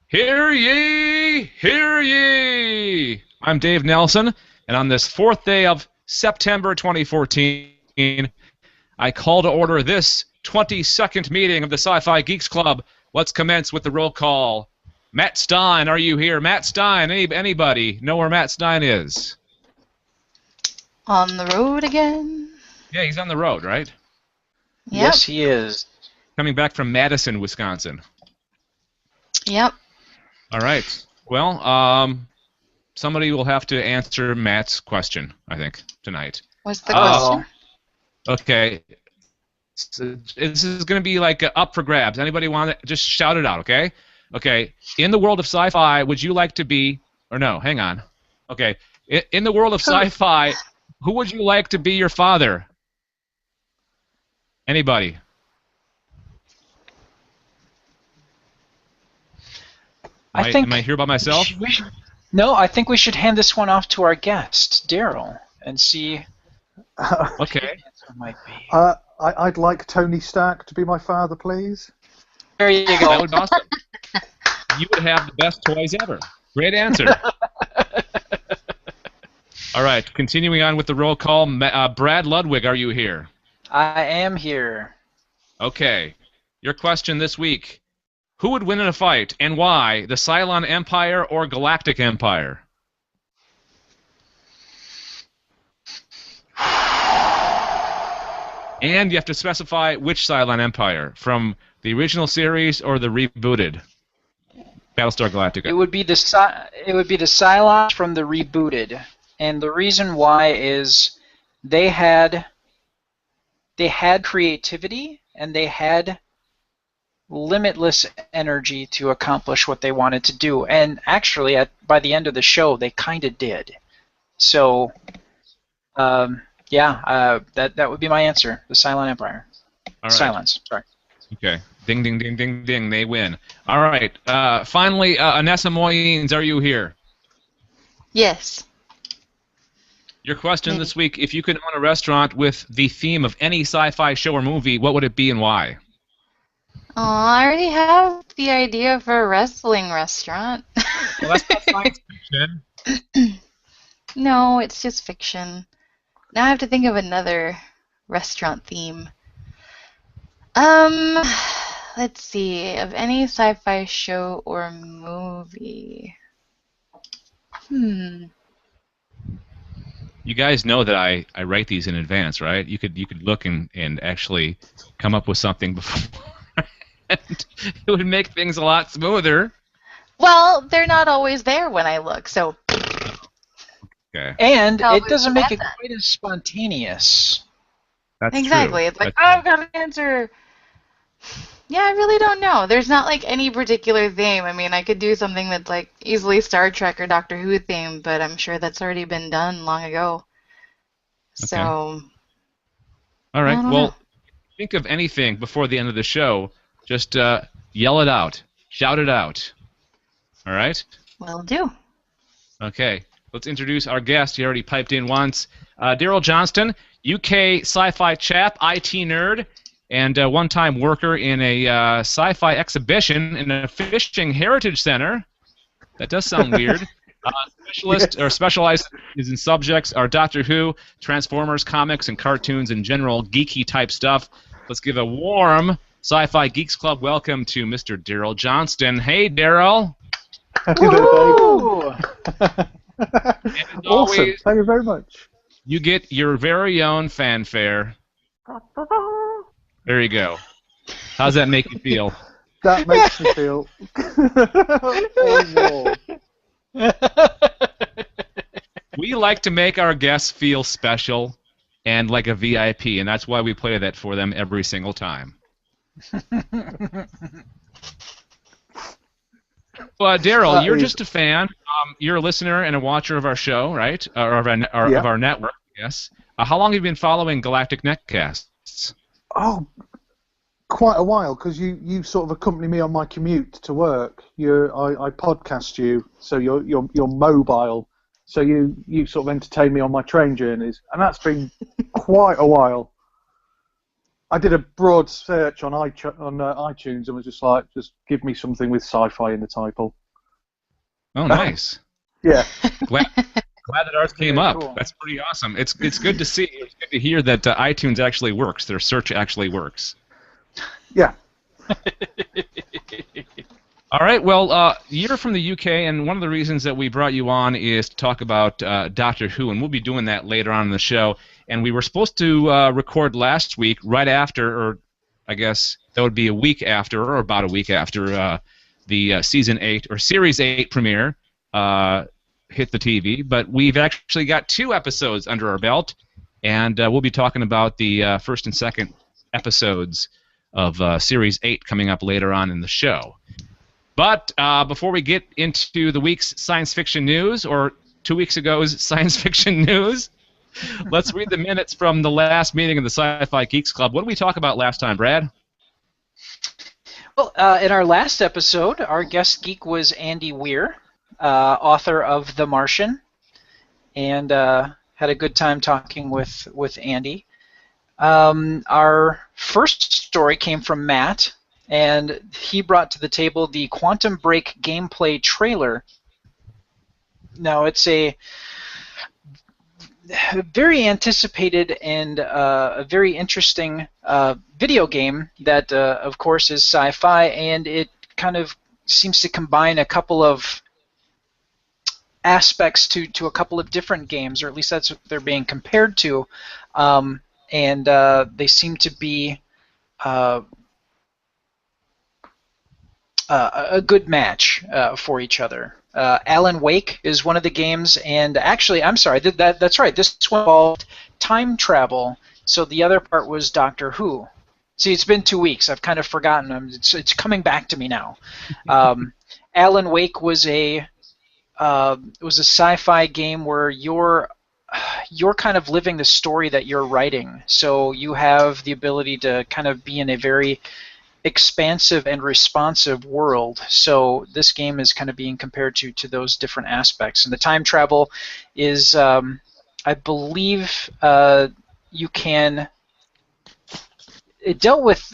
Hear ye! Hear ye! I'm Dave Nelson, and on this fourth day of September 2014, I call to order this 22nd meeting of the SciFi Geeks Club. Let's commence with the roll call. Matt Stein, are you here? Matt Stein, anybody know where Matt Stein is? On the road again? Yeah, he's on the road, right? Yep. Yes, he is. Coming back from Madison, Wisconsin. Yep. All right. Well, somebody will have to answer Matt's question, I think, tonight. What's the question? Okay. So this is going to be like up for grabs. Anybody want to just shout it out, okay? Okay. In the world of sci-fi, would you like to be, or no, hang on. Okay. In the world of sci-fi, who would you like to be your father? Anybody? Am I here by myself? No, I think we should hand this one off to our guest, Darryl, and see. Okay. Might be. I'd like Tony Stark to be my father, please. There you go. That would be awesome. You would have the best toys ever. Great answer. All right, continuing on with the roll call. Brad Ludwig, are you here? I am here. Okay. Your question this week. Who would win in a fight, and why? The Cylon Empire or Galactic Empire? And you have to specify which Cylon Empire, from the original series or the rebooted Battlestar Galactica. It would be the Cylons from the rebooted, and the reason why is they had creativity and they had limitless energy to accomplish what they wanted to do, and actually by the end of the show they kind of did. So that would be my answer. The Cylon Empire. All right. Cylons, sorry. Okay. Ding, ding, ding, ding, ding. They win. All right. Finally, Anessa Moyens, are you here? Yes. Your question this week, if you could own a restaurant with the theme of any sci-fi show or movie, what would it be and why? Oh, I already have the idea for a wrestling restaurant. Well, that's not science fiction. No, it's just fiction. Now I have to think of another restaurant theme. Let's see. Of any sci-fi show or movie. You guys know that I write these in advance, right? You could look and actually come up with something before. And it would make things a lot smoother. Well, they're not always there when I look, so. Okay. And it doesn't make it quite as spontaneous. That's exactly. true. It's like, I've got an answer. Yeah, I really don't know. There's not like any particular theme. I mean, I could do something that's like easily Star Trek or Doctor Who theme, but I'm sure that's already been done long ago. Okay. So. All right. Well, think of anything before the end of the show. Just yell it out. Shout it out. All right? Will do. Okay. Let's introduce our guest. He already piped in once. Darryl Johnston, UK sci-fi chap, IT nerd, and one-time worker in a sci-fi exhibition in a fishing heritage center. That does sound weird. Specialized in subjects are Doctor Who, Transformers, comics, and cartoons in general, geeky type stuff. Let's give a warm SciFi Geeks Club welcome to Mr. Darryl Johnston. Hey, Darryl. Awesome. Thank you very much. You get your very own fanfare. There you go. How's that make you feel? That makes me feel. Oh, we like to make our guests feel special and like a VIP, and that's why we play that for them every single time. Well, Darryl, you're just a fan. You're a listener and a watcher of our show, right? Or of our network, yes. How long have you been following Galactic Netcasts? Oh, quite a while, because you sort of accompany me on my commute to work. I podcast you, so you're mobile, so you sort of entertain me on my train journeys, and that's been quite a while. I did a broad search on iTunes and was just like, just give me something with sci-fi in the title. Oh, nice. Yeah. Glad that ours came Very up. cool. That's pretty awesome. It's good to see. It's good to hear that iTunes actually works. Their search actually works. Yeah. All right. Well, you're from the UK, and one of the reasons that we brought you on is to talk about Doctor Who, and we'll be doing that later on in the show. And we were supposed to record last week, right after, or I guess that would be a week after, or about a week after the Season 8 or Series 8 premiere hit the TV. But we've actually got 2 episodes under our belt, and we'll be talking about the first and second episodes of Series 8 coming up later on in the show. But before we get into the week's science fiction news, or 2 weeks ago's science fiction news, let's read the minutes from the last meeting of the Sci-Fi Geeks Club. What did we talk about last time, Brad? Well, in our last episode, our guest geek was Andy Weir, author of The Martian, and had a good time talking with Andy. Our first story came from Matt, and he brought to the table the Quantum Break gameplay trailer. Now, it's a very anticipated and a very interesting video game that, of course, is sci-fi, and it kind of seems to combine a couple of aspects to a couple of different games, or at least that's what they're being compared to, and they seem to be a good match for each other. Alan Wake is one of the games, and actually, I'm sorry, that's right. This one involved time travel, so the other part was Doctor Who. See, it's been 2 weeks. I've kind of forgotten. It's coming back to me now. Alan Wake was a sci-fi game where you're kind of living the story that you're writing. So you have the ability to kind of be in a very expansive and responsive world. So this game is kind of being compared to those different aspects. And the time travel is, I believe, you can. It dealt with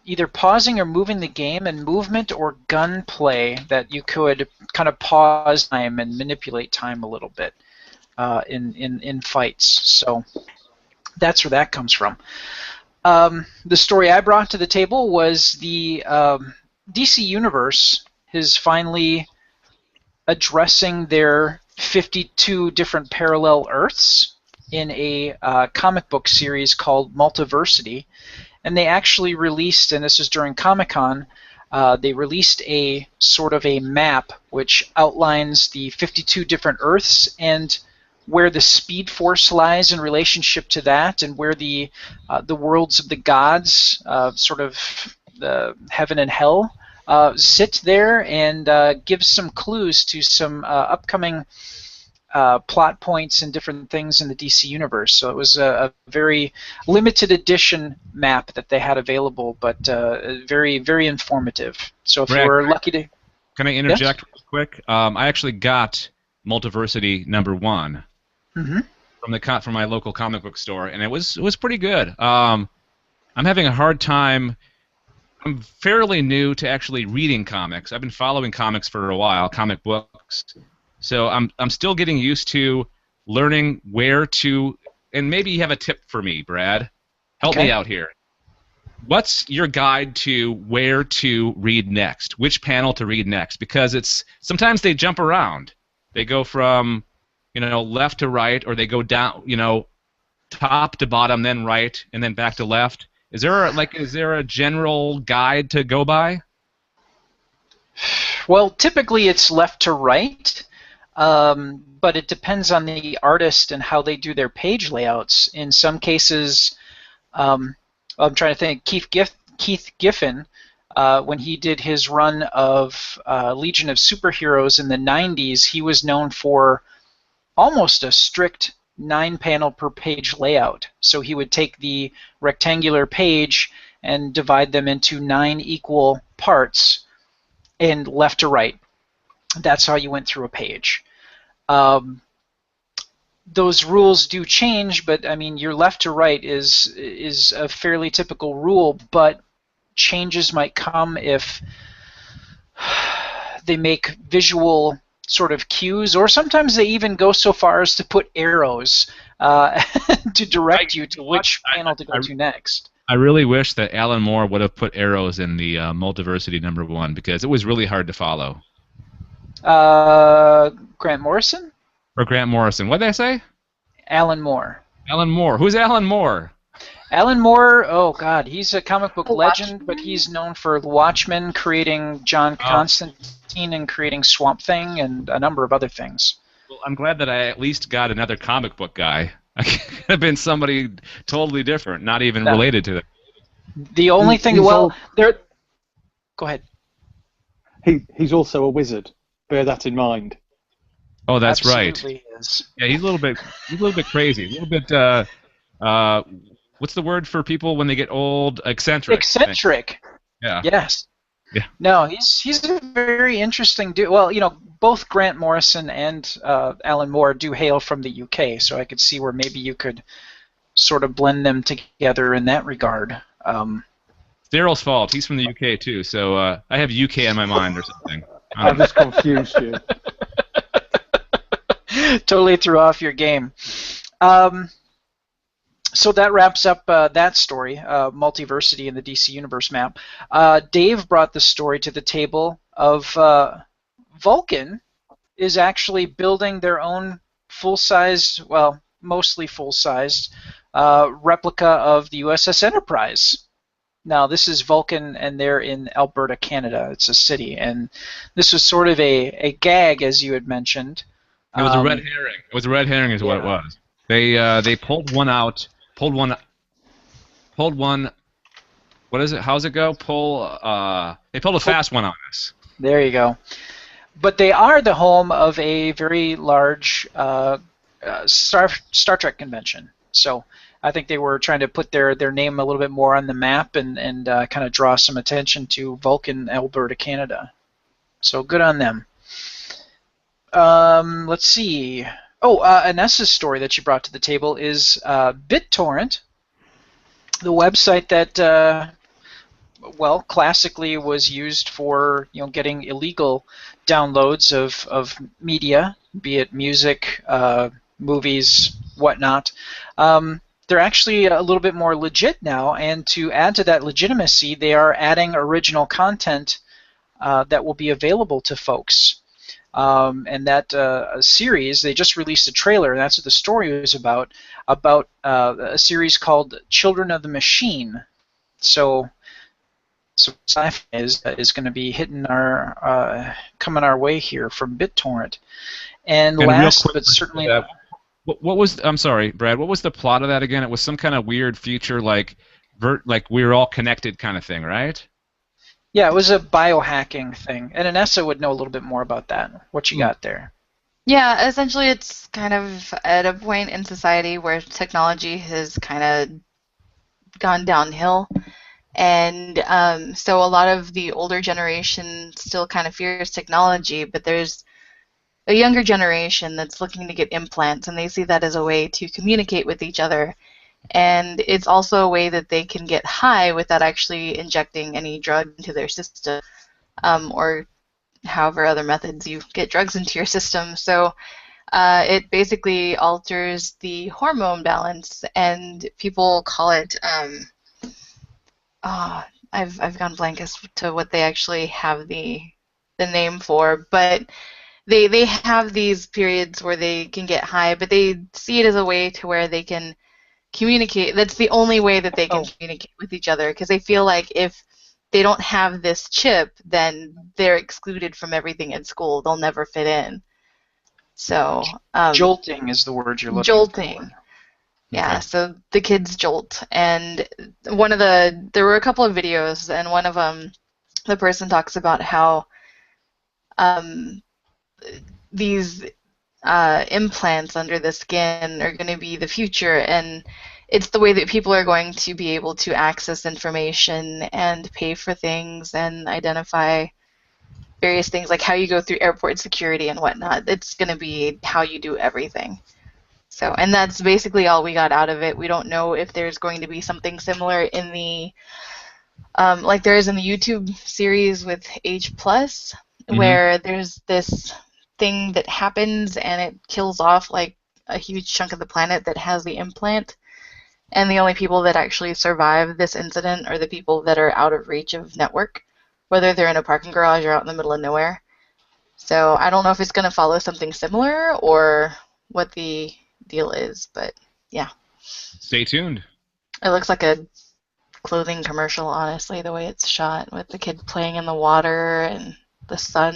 either pausing or moving the game, and movement or gunplay, that you could kind of pause time and manipulate time a little bit in fights. So that's where that comes from. The story I brought to the table was the DC Universe is finally addressing their 52 different parallel Earths in a comic book series called Multiversity. And they actually released, and this is during Comic-Con, they released a sort of a map which outlines the 52 different Earths and where the Speed Force lies in relationship to that, and where the worlds of the gods, sort of the heaven and hell, sit there, and gives some clues to some upcoming plot points and different things in the DC Universe. So it was a very limited edition map that they had available, but very, very informative. So if Brad, you were lucky to... Can I interject real quick? I actually got Multiversity #1 from my local comic book store, and it was pretty good. I'm having a hard time. I'm fairly new to actually reading comics. I've been following comics for a while, comic books. So I'm still getting used to learning where to, and maybe you have a tip for me, Brad. Help me out here. What's your guide to where to read next? Which panel to read next? Because sometimes they jump around. They go from left to right, or they go down, top to bottom, then right, and then back to left. Is there a general guide to go by? Well, typically it's left to right, but it depends on the artist and how they do their page layouts. In some cases, I'm trying to think. Keith Giffen, when he did his run of Legion of Superheroes in the 90s, he was known for almost a strict 9-panel per page layout. So he would take the rectangular page and divide them into 9 equal parts, and left to right. That's how you went through a page. those rules do change, but I mean, your left to right is a fairly typical rule, but changes might come if they make visual sort of cues, or sometimes they even go so far as to put arrows to direct you to which panel to go to next. I really wish that Alan Moore would have put arrows in the Multiversity #1 because it was really hard to follow. Grant Morrison? Or Grant Morrison. What did I say? Alan Moore. Alan Moore. Who's Alan Moore? Alan Moore, oh God, he's a comic book legend, Watchmen? but he's known for The Watchmen, creating John Constantine, and creating Swamp Thing, and a number of other things. Well, I'm glad that I at least got another comic book guy. I could have been somebody totally different, not even related to it. The only thing, well, there. Go ahead. He's also a wizard. Bear that in mind. Oh, that's Absolutely right. Is. Yeah, he's a little bit crazy. A little bit. What's the word for people when they get old? Eccentric. Eccentric. Yeah. Yes. Yeah. No, he's a very interesting dude. Well, you know, both Grant Morrison and Alan Moore do hail from the UK, so I could see where maybe you could sort of blend them together in that regard. It's Daryl's fault. He's from the UK too, so I have UK in my mind or something. I've just confused you. Totally threw off your game. So that wraps up that story, Multiversity in the DC Universe map. Dave brought the story to the table of Vulcan is actually building their own full-sized, well, mostly full-sized replica of the USS Enterprise. Now, this is Vulcan, and they're in Alberta, Canada. It's a city, and this was sort of a gag, as you had mentioned. It was a red herring. It was a red herring, is what it was. They pulled one out. Pulled one. What is it? How's it go? They pulled a fast one on us. There you go. But they are the home of a very large Star Trek convention. So I think they were trying to put their name a little bit more on the map and kind of draw some attention to Vulcan, Alberta, Canada. So good on them. Let's see. Oh, Anessa's story that she brought to the table is BitTorrent, the website that, well, classically was used for getting illegal downloads of media, be it music, movies, whatnot. They're actually a little bit more legit now, and to add to that legitimacy, they are adding original content that will be available to folks. And that series, they just released a trailer, and that's what the story was about a series called Children of the Machine. So SciFi is going to be hitting coming our way here from BitTorrent. And last but certainly not. What was? I'm sorry, Brad. What was the plot of that again? It was some kind of weird future, like we were all connected kind of thing, right? Yeah, it was a biohacking thing, and Anessa would know a little bit more about that. What you got there? Yeah, essentially it's kind of at a point in society where technology has kind of gone downhill, and so a lot of the older generation still kind of fears technology, but there's a younger generation that's looking to get implants, and they see that as a way to communicate with each other. And it's also a way that they can get high without actually injecting any drug into their system, or however other methods you get drugs into your system. So it basically alters the hormone balance, and people call it, I've gone blank as to what they actually have the name for, but they have these periods where they can get high, but they see it as a way to where they can communicate. That's the only way that they can communicate with each other, because they feel like if they don't have this chip, then they're excluded from everything at school.Ey'll never fit in. So jolting is the word you're looking jolting. for. Yeah, so the kids jolt. And there were a couple of videos, and one of them, the person talks about how these implants under the skin are going to be the future, and it's the way that people are going to be able to access information and pay for things and identify various things, like how you go through airport security and whatnot. It's going to be how you do everything. So, and that's basically all we got out of it. We don't know if there's going to be something similar in the, like there is in the YouTube series with Age Plus, where there's this thing that happens and it kills off like a huge chunk of the planet that has the implant. And the only people that actually survive this incident are the people that are out of reach of network, whether they're in a parking garage or out in the middle of nowhere. So I don't know if it's going to follow something similar or what the deal is, but yeah. Stay tuned. It looks like a clothing commercial, honestly, the way it's shot, with the kid playing in the water and the sun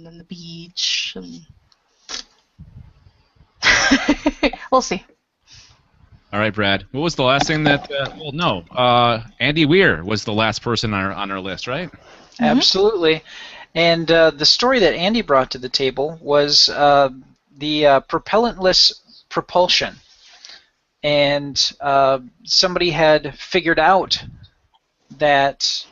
and the beach. And we'll see. All right, Brad. What was the last thing that? Andy Weir was the last person on our list, right? Mm-hmm. Absolutely. And the story that Andy brought to the table was the propellantless propulsion. And somebody had figured out that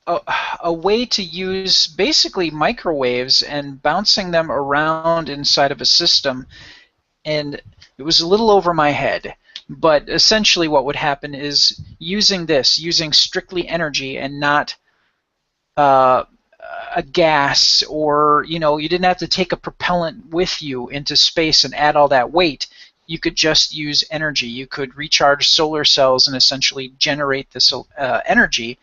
a way to use basically microwaves and bouncing them around inside of a system, and it was a little over my head, but essentially what would happen is using strictly energy and not a gas, or you didn't have to take a propellant with you into space and add all that weight. You could just use energy. You could recharge solar cells and essentially generate this energy.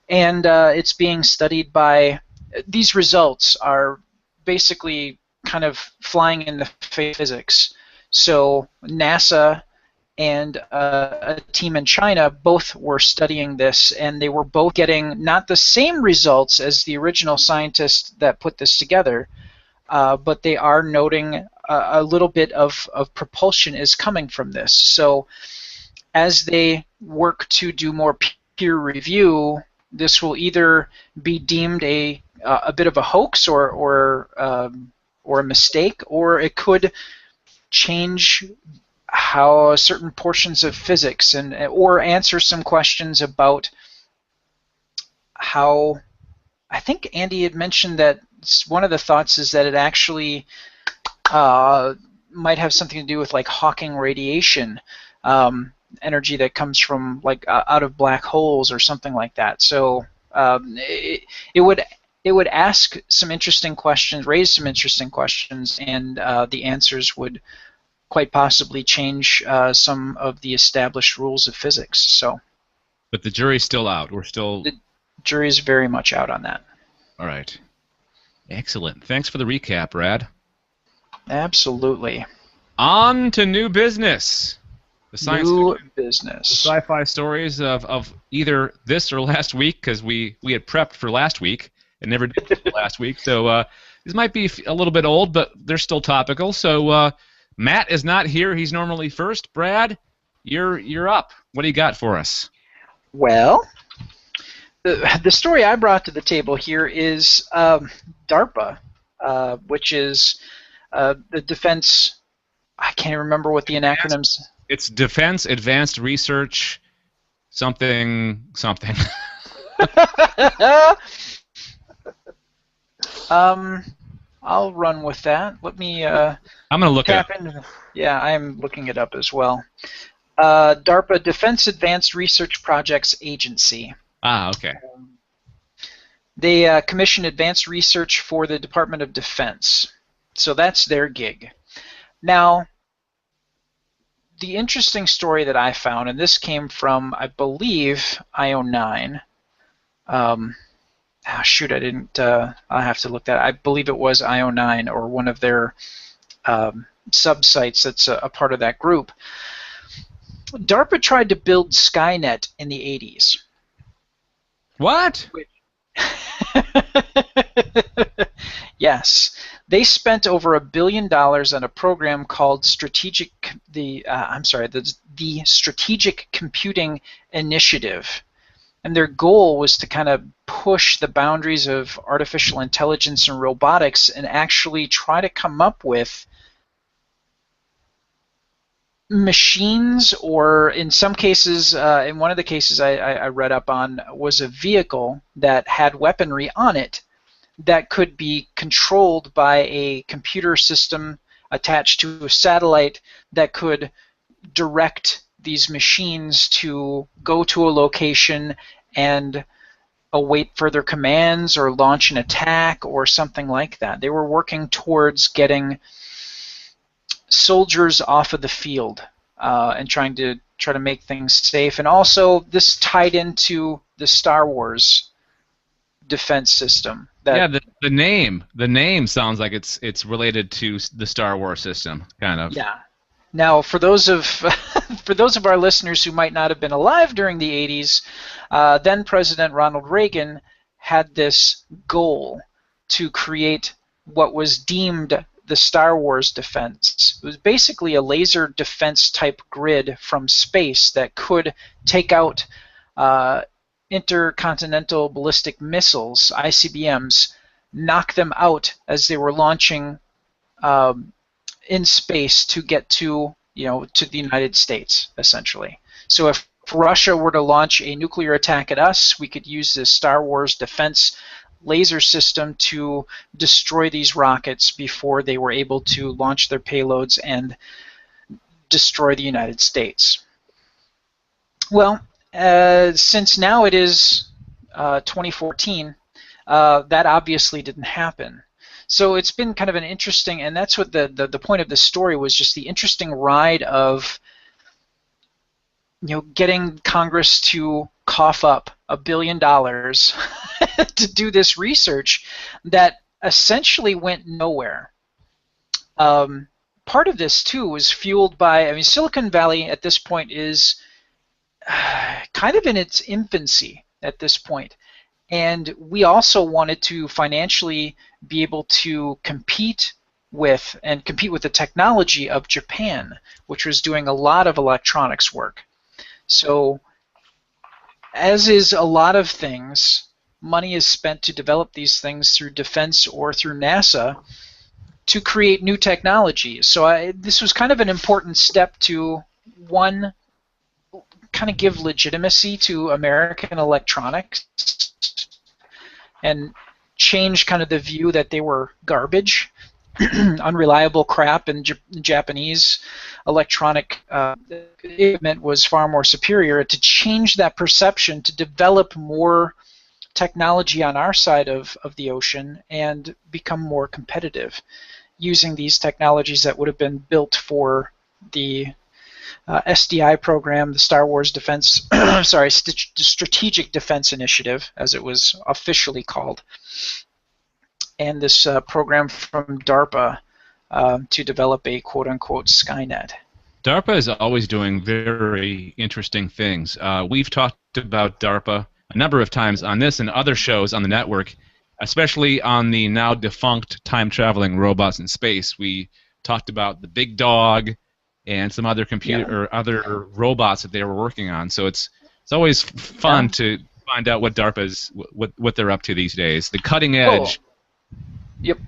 And it's being studied by, these results are basically kind of flying in the face of physics. So NASA and a team in China both were studying this, and they were both getting not the same results as the original scientists that put this together, but they are noting a little bit of propulsion is coming from this. So as they work to do more peer review, this will either be deemed a bit of a hoax or a mistake, or it could change how certain portions of physics or answer some questions about how, I think Andy had mentioned that one of the thoughts is that it actually might have something to do with like Hawking radiation, energy that comes from like out of black holes or something like that. So it would ask some interesting questions, raise some interesting questions, and the answers would quite possibly change some of the established rules of physics. So, but the jury's still out. The jury's very much out on that. All right. Excellent. Thanks for the recap, Brad. Absolutely. On to new business. The science business. The sci-fi stories of either this or last week, because we had prepped for last week and never did for last week. So this might be a little bit old, but they're still topical. So Matt is not here. He's normally first. Brad, you're up. What do you got for us? Well, the story I brought to the table here is DARPA, which is the defense. I can't remember what the acronyms. It's Defense Advanced Research something. I'll run with that. Let me. I'm gonna look it up. Yeah, I'm looking it up as well. DARPA, Defense Advanced Research Projects Agency. Ah, okay. They commission advanced research for the Department of Defense. So that's their gig. Now, the interesting story that I found, and this came from, I believe, IO9. Shoot, I didn't. I'll have to look that. I believe it was IO9 or one of their sub-sites that's a part of that group. DARPA tried to build Skynet in the 80s. What? Yes, they spent over $1 billion on a program called the Strategic Computing Initiative, and their goal was to kind of push the boundaries of artificial intelligence and robotics and actually try to come up with machines, or in some cases, in one of the cases I read up on, was a vehicle that had weaponry on it that could be controlled by a computer system, attached to a satellite that could direct these machines to go to a location and await further commands or launch an attack or something like that. They were working towards getting soldiers off of the field and trying to make things safe. And also, this tied into the Star Wars defense system. Yeah, the name sounds like it's related to the Star Wars system, kind of. Yeah. Now, for those of for those of our listeners who might not have been alive during the 80s, then President Ronald Reagan had this goal to create what was deemed the Star Wars defense. It was basically a laser defense type grid from space that could take out intercontinental ballistic missiles, ICBMs, knock them out as they were launching in space to get to the United States, essentially. So if Russia were to launch a nuclear attack at us, we could use this Star Wars defense laser system to destroy these rockets before they were able to launch their payloads and destroy the United States. Well, since now it is 2014, that obviously didn't happen. So it's been kind of an interesting, and that's what the point of this story was, just the interesting ride of getting Congress to cough up $1 billion to do this research that essentially went nowhere. Part of this too was fueled by, Silicon Valley at this point is kind of in its infancy at this point. And we also wanted to financially be able to compete with the technology of Japan, which was doing a lot of electronics work. So, as is a lot of things, money is spent to develop these things through defense or through NASA to create new technologies. So this was kind of an important step to, one, kind of give legitimacy to American electronics and change kind of the view that they were garbage, unreliable crap, and Japanese electronic equipment was far more superior. To change that perception, to develop more technology on our side of the ocean and become more competitive using these technologies that would have been built for the SDI program, the Star Wars Defense, Strategic Defense Initiative, as it was officially called, and this program from DARPA to develop a quote-unquote Skynet. DARPA is always doing very interesting things. We've talked about DARPA a number of times on this and other shows on the network, especially on the now defunct time-traveling robots in space. We talked about the Big Dog and some other other robots that they were working on. So it's always fun to find out what DARPA's what they're up to these days. The cutting edge. Yep.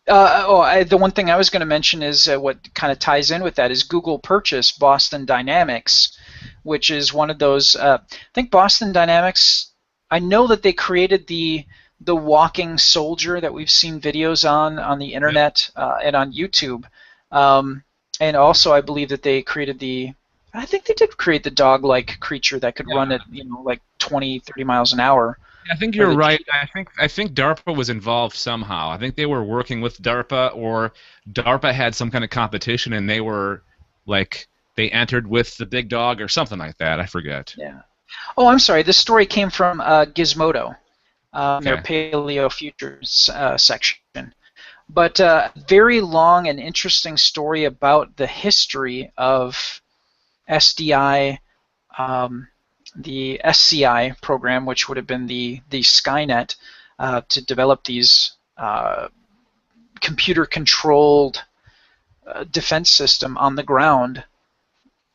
The one thing I was going to mention is what kind of ties in with that is Google purchased Boston Dynamics, which is one of those. I think Boston Dynamics. I know that they created the walking soldier that we've seen videos on the internet and on YouTube. And also, I believe that they created I think they did create the dog-like creature that could run at like 20, 30 miles an hour. I think you're right. I think DARPA was involved somehow. I think they were working with DARPA, or DARPA had some kind of competition, and they were they entered with the Big Dog or something like that. I forget. Yeah. Oh, I'm sorry. This story came from Gizmodo, their Paleo Futures section. But very long and interesting story about the history of SDI, the SCI program, which would have been the Skynet, to develop these computer-controlled defense system on the ground.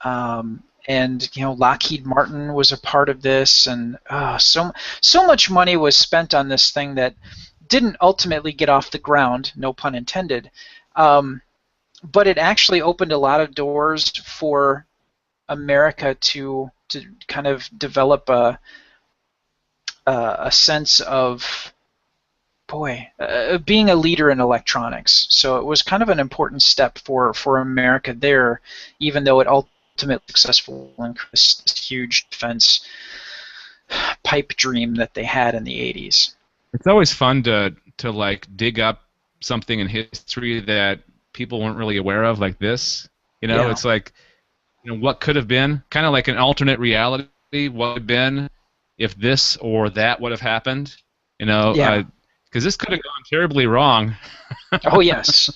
And Lockheed Martin was a part of this, and so much money was spent on this thing that didn't ultimately get off the ground, no pun intended, but it actually opened a lot of doors for America to kind of develop a sense of boy, being a leader in electronics. So it was kind of an important step for America there, even though it ultimately successful in this huge defense pipe dream that they had in the 80s. It's always fun to like dig up something in history that people weren't really aware of, like this. You know, Yeah. it's like, you know, what could have been, kind of like an alternate reality. What would have been if this or that would have happened? You know, Yeah. because this could have gone terribly wrong. Oh yes,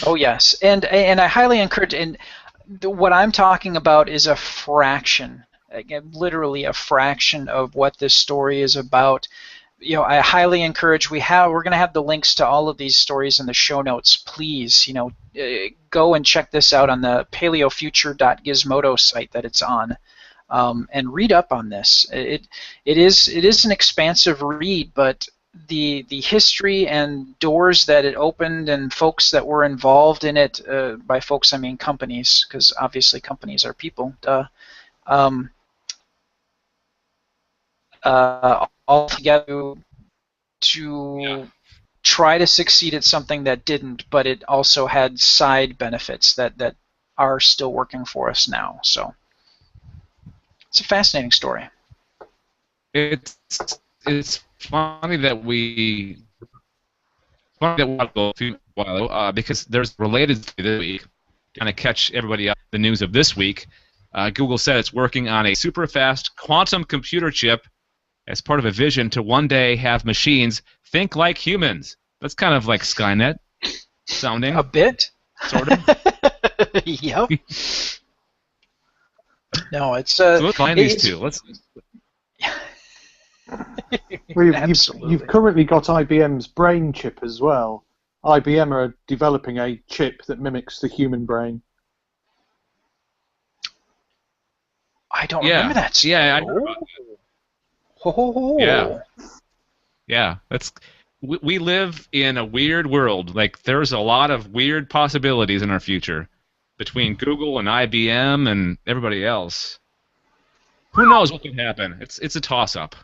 oh yes, and I highly encourage. And what I'm talking about is a fraction, again, literally a fraction of what this story is about. You know, I highly encourage. We're going to have the links to all of these stories in the show notes. Please, you know, go and check this out on the paleofuture.gizmodo site that it's on, and read up on this. It is an expansive read, but the history and doors that it opened and folks that were involved in it, by folks I mean companies, because obviously companies are people, all together to try to succeed at something that didn't, but it also had side benefits that are still working for us now. So it's a fascinating story. It's funny that we go through a while because there's related to this week, kind of catch everybody up the news of this week. Google said it's working on a super fast quantum computer chip as part of a vision to one day have machines think like humans. That's kind of like Skynet sounding. A bit, sort of. Yep. No, it's So let's find these two. Let's. Well, Absolutely. you've currently got IBM's brain chip as well. IBM are developing a chip that mimics the human brain. I don't remember that. Yeah, I heard about that. Oh. Yeah. That's. We live in a weird world. Like, there's a lot of weird possibilities in our future between Google and IBM and everybody else. Who knows what could happen? It's a toss-up.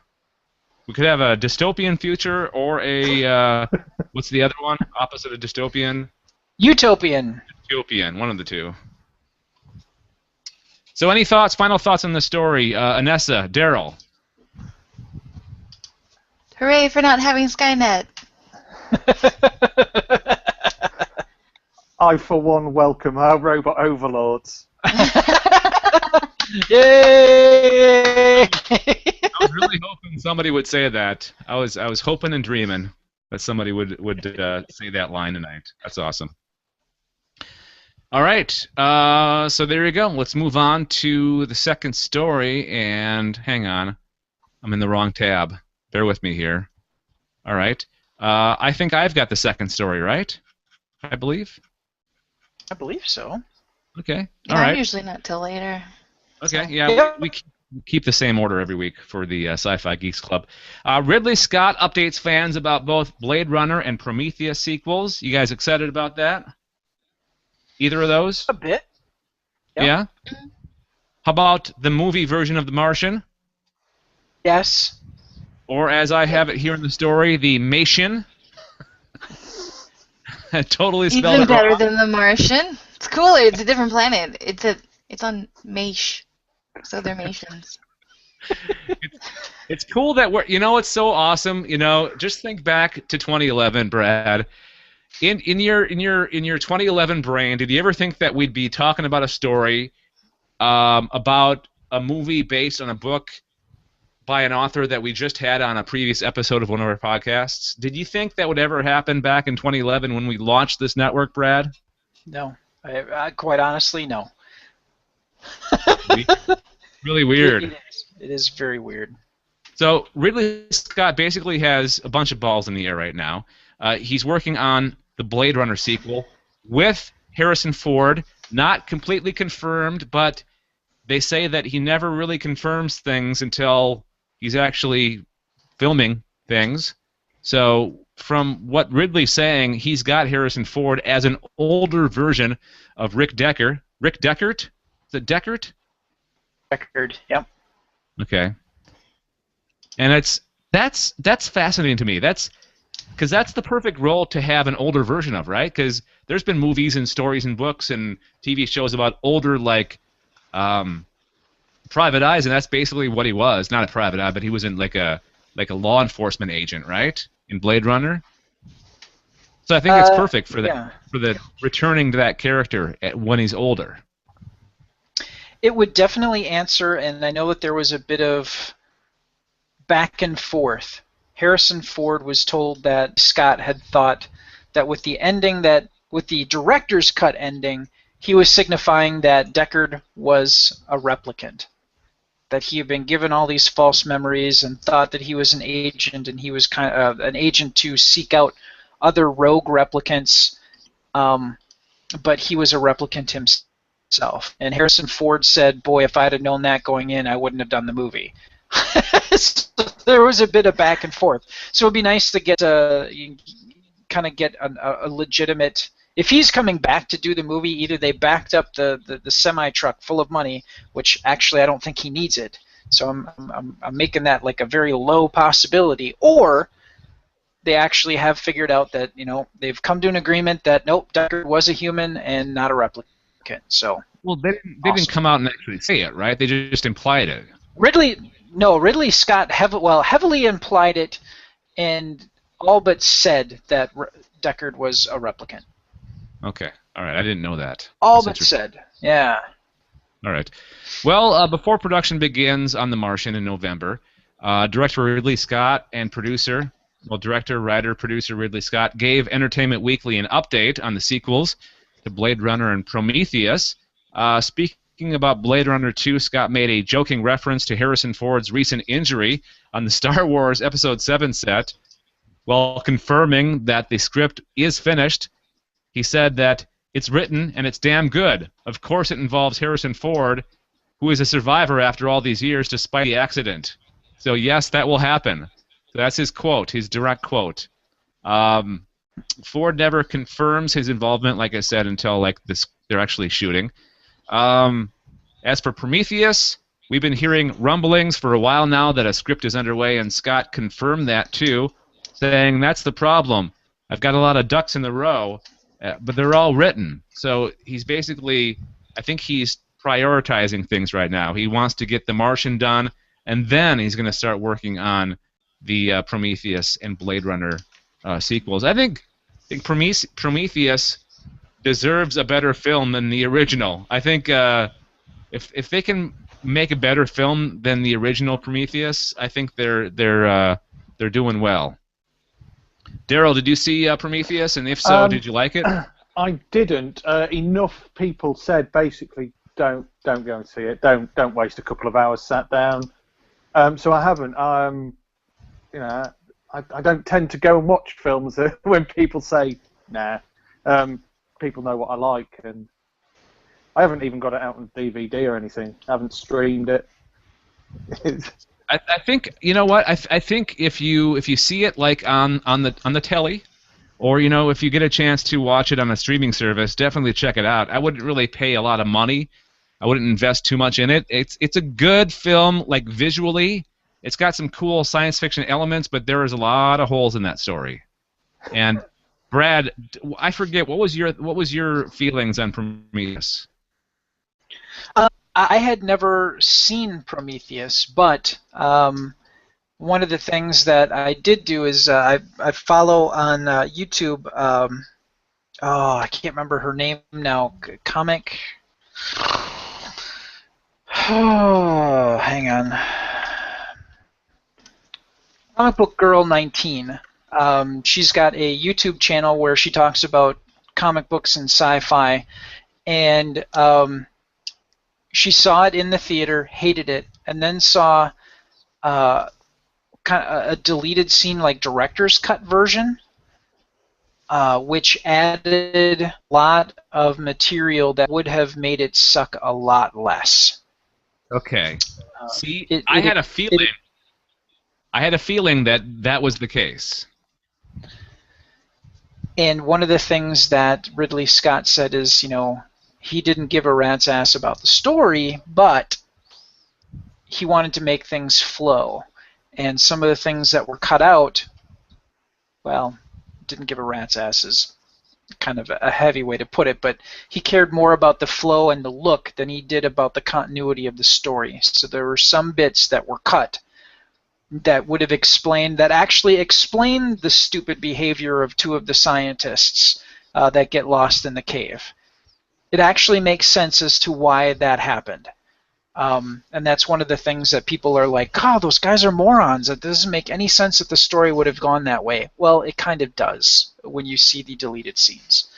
We could have a dystopian future or a what's the other one? Opposite of dystopian? Utopian. Utopian. One of the two. So, any thoughts? Final thoughts on the story? Anessa, Darryl. Hooray for not having Skynet. I, for one, welcome our robot overlords. Yay! I was really hoping somebody would say that. I was hoping and dreaming that somebody would say that line tonight. That's awesome. All right, so there you go. Let's move on to the second story. And hang on, I'm in the wrong tab. Bear with me here. All right. I think I've got the second story, right? I believe. I believe so. Okay. Yeah, All right. I'm usually not till later. Okay. Yeah. Yeah. We keep the same order every week for the SciFi Geeks Club. Ridley Scott updates fans about both Blade Runner and Prometheus sequels. You guys excited about that? Either of those? A bit. Yep. Yeah. How about the movie version of The Martian? Yes. Or as I have it here in the story, the Martian. Totally spelled Even it better wrong. than the Martian. It's cooler. It's a different planet. It's on Maish, so they're Martians. It's cool that we're. You know, it's so awesome. You know, just think back to 2011, Brad. In your 2011 brain, did you ever think that we'd be talking about a story about a movie based on a book by an author that we just had on a previous episode of one of our podcasts? Did you think that would ever happen back in 2011 when we launched this network, Brad? No. I quite honestly, no. Really weird. It is very weird. So Ridley Scott basically has a bunch of balls in the air right now. He's working on the Blade Runner sequel with Harrison Ford. Not completely confirmed, but they say that he never really confirms things until he's actually filming things. So from what Ridley's saying, he's got Harrison Ford as an older version of Rick Deckard. Rick Deckard? Is it Deckard? Record. Yep. Okay. And that's fascinating to me. Because that's the perfect role to have an older version of, right? Because there's been movies and stories and books and TV shows about older, like, Private Eyes, and that's basically what he was. Not a private eye, but he was in like a law enforcement agent, right? In Blade Runner. So I think it's perfect for the returning to that character when he's older. It would definitely answer, and I know that there was a bit of back and forth. Harrison Ford was told that Scott had thought that with the ending, with the director's cut ending, he was signifying that Deckard was a replicant, that he had been given all these false memories and thought that he was an agent, and he was kind of an agent to seek out other rogue replicants, but he was a replicant himself. And Harrison Ford said, "Boy, if I'd have known that going in, I wouldn't have done the movie." So there was a bit of back and forth. So it'd be nice to get a legitimate. If he's coming back to do the movie, either they backed up the semi truck full of money, which actually I don't think he needs it. So I'm making that like a very low possibility, or they actually have figured out that, they've come to an agreement that nope, Deckard was a human and not a replicant. So they didn't come out and actually say it, right? They just implied it. Ridley Scott heavily implied it, and all but said that Deckard was a replicant. Okay, all right, I didn't know that. All but said, yeah. All right. Well, before production begins on The Martian in November, director Ridley Scott and director, writer, producer Ridley Scott gave Entertainment Weekly an update on the sequels to Blade Runner and Prometheus. Speaking about Blade Runner 2, Scott made a joking reference to Harrison Ford's recent injury on the Star Wars Episode 7 set. While confirming that the script is finished, he said that it's written and it's damn good. Of course it involves Harrison Ford, who is a survivor after all these years despite the accident. So yes, that will happen. So that's his quote, his direct quote. Ford never confirms his involvement, like I said, until they're actually shooting. As for Prometheus, we've been hearing rumblings for a while now that a script is underway, and Scott confirmed that too, saying that's the problem. I've got a lot of ducks in the row, but they're all written. So he's basically, I think he's prioritizing things right now. He wants to get The Martian done, and then he's going to start working on the Prometheus and Blade Runner sequels. I think Prometheus deserves a better film than the original. I think if they can make a better film than the original Prometheus, I think they're doing well. Darryl, did you see Prometheus, and if so, did you like it? I didn't. Enough people said basically don't go and see it. Don't waste a couple of hours sat down. So I haven't. I don't tend to go and watch films when people say nah. People know what I like, and I haven't even got it out on DVD or anything. I haven't streamed it. I think, you know what? I think if you see it like on the telly, or if you get a chance to watch it on a streaming service, definitely check it out. I wouldn't really pay a lot of money. I wouldn't invest too much in it. It's a good film, like visually. It's got some cool science fiction elements, but there is a lot of holes in that story. And Brad, I forget what was your feelings on Prometheus? I had never seen Prometheus, but one of the things that I did do is I follow on YouTube. I can't remember her name now. Comic. Oh, hang on. Comic Book Girl 19. She's got a YouTube channel where she talks about comic books and sci-fi, and she saw it in the theater, hated it, and then saw kind of a deleted scene, like director's cut version, which added a lot of material that would have made it suck a lot less. Okay. See, I had a feeling that was the case. And one of the things that Ridley Scott said is, he didn't give a rat's ass about the story, but he wanted to make things flow. And some of the things that were cut out, well, didn't give a rat's ass is kind of a heavy way to put it, but he cared more about the flow and the look than he did about the continuity of the story. So there were some bits that were cut that would have actually explained the stupid behavior of two of the scientists that get lost in the cave. It actually makes sense as to why that happened. And that's one of the things that people are like, God, those guys are morons. It doesn't make any sense that the story would have gone that way. Well, it kind of does when you see the deleted scenes.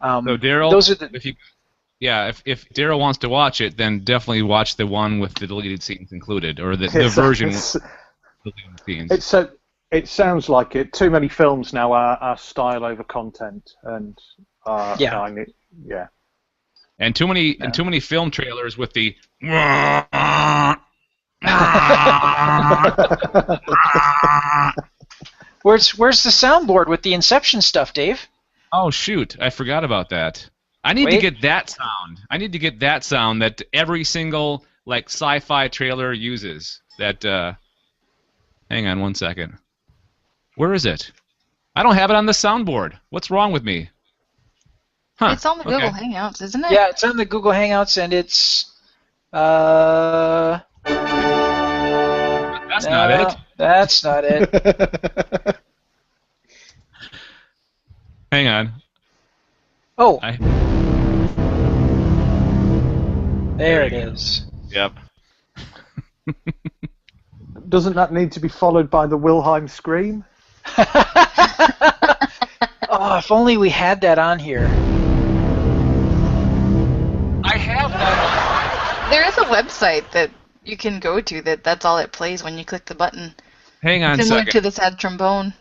So Darryl, those are the... if Darryl wants to watch it, then definitely watch the one with the deleted scenes included, or the version with deleted scenes. It sounds like it. Too many films now are style over content, and yeah. And too many film trailers with the Where's the soundboard with the Inception stuff, Dave? Oh shoot, I forgot about that. I need to get that sound. I need to get that sound that every single like sci-fi trailer uses. That hang on one second. Where is it? I don't have it on the soundboard. What's wrong with me? Huh, it's on the Google Hangouts, isn't it? Yeah, it's on the Google Hangouts, and it's... That's not it. That's not it. Hang on. Oh. There it is. Yep. Doesn't that need to be followed by the Wilhelm scream? Oh, if only we had that on here. I have that. There is a website that you can go to that's all it plays when you click the button. Hang on a Similar second. to the sad trombone.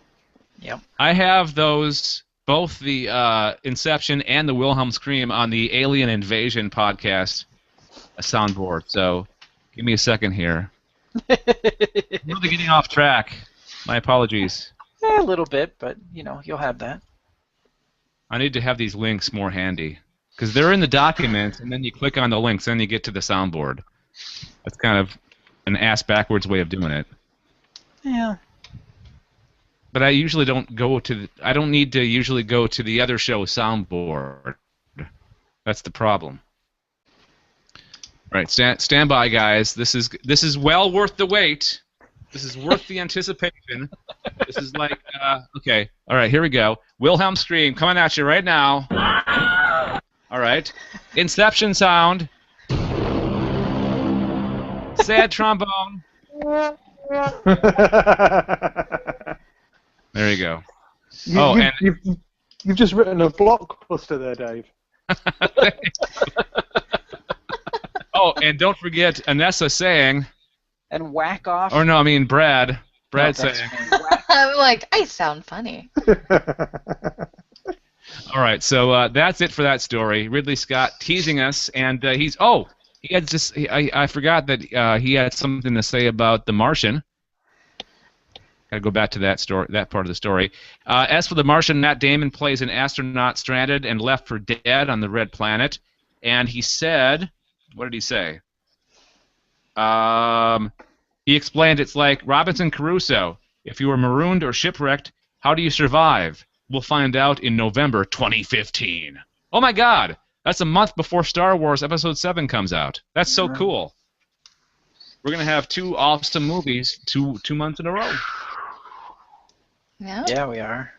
Yep. I have those, both the Inception and the Wilhelm scream on the Alien Invasion podcast soundboard. So give me a second here. I'm really getting off track. My apologies. A little bit, but you'll have that. I need to have these links more handy. Because they're in the document, and then you click on the links, then you get to the soundboard. That's kind of an ass-backwards way of doing it. Yeah. But I usually don't go to... I don't need to usually go to the other show soundboard. That's the problem. All right, stand by, guys. This is well worth the wait. This is worth the anticipation. This is like... okay. All right, here we go. Wilhelm scream coming at you right now. All right. Inception sound. Sad trombone. There you go. You've just written a blockbuster there, Dave. Oh, and don't forget Anessa saying... And whack off... Or no, I mean Brad. Brad saying... I'm like, I sound funny. All right, so that's it for that story. Ridley Scott teasing us, and he had just I forgot that he had something to say about The Martian. Gotta go back to that part of the story. As for The Martian, Matt Damon plays an astronaut stranded and left for dead on the red planet, and he said, what did he say? He explained it's like Robinson Crusoe. If you were marooned or shipwrecked, how do you survive? We'll find out in November 2015. Oh my God! That's a month before Star Wars Episode 7 comes out. That's so cool. We're gonna have two awesome movies 2 months in a row. Yeah. Yeah, we are.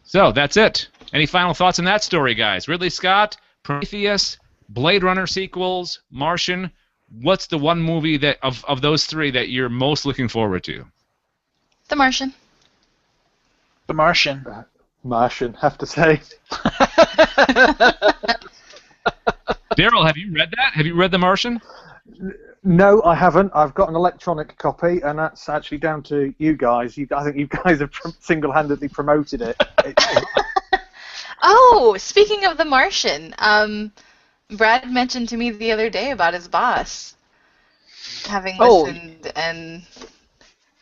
So that's it. Any final thoughts on that story, guys? Ridley Scott, Prometheus, Blade Runner sequels, Martian. What's the one movie that of those three that you're most looking forward to? The Martian. The Martian. Martian, have to say. Darryl, have you read that? Have you read The Martian? No, I haven't. I've got an electronic copy, and that's actually down to you guys. I think you guys have single-handedly promoted it. Oh, speaking of The Martian, Brad mentioned to me the other day about his boss having listened and...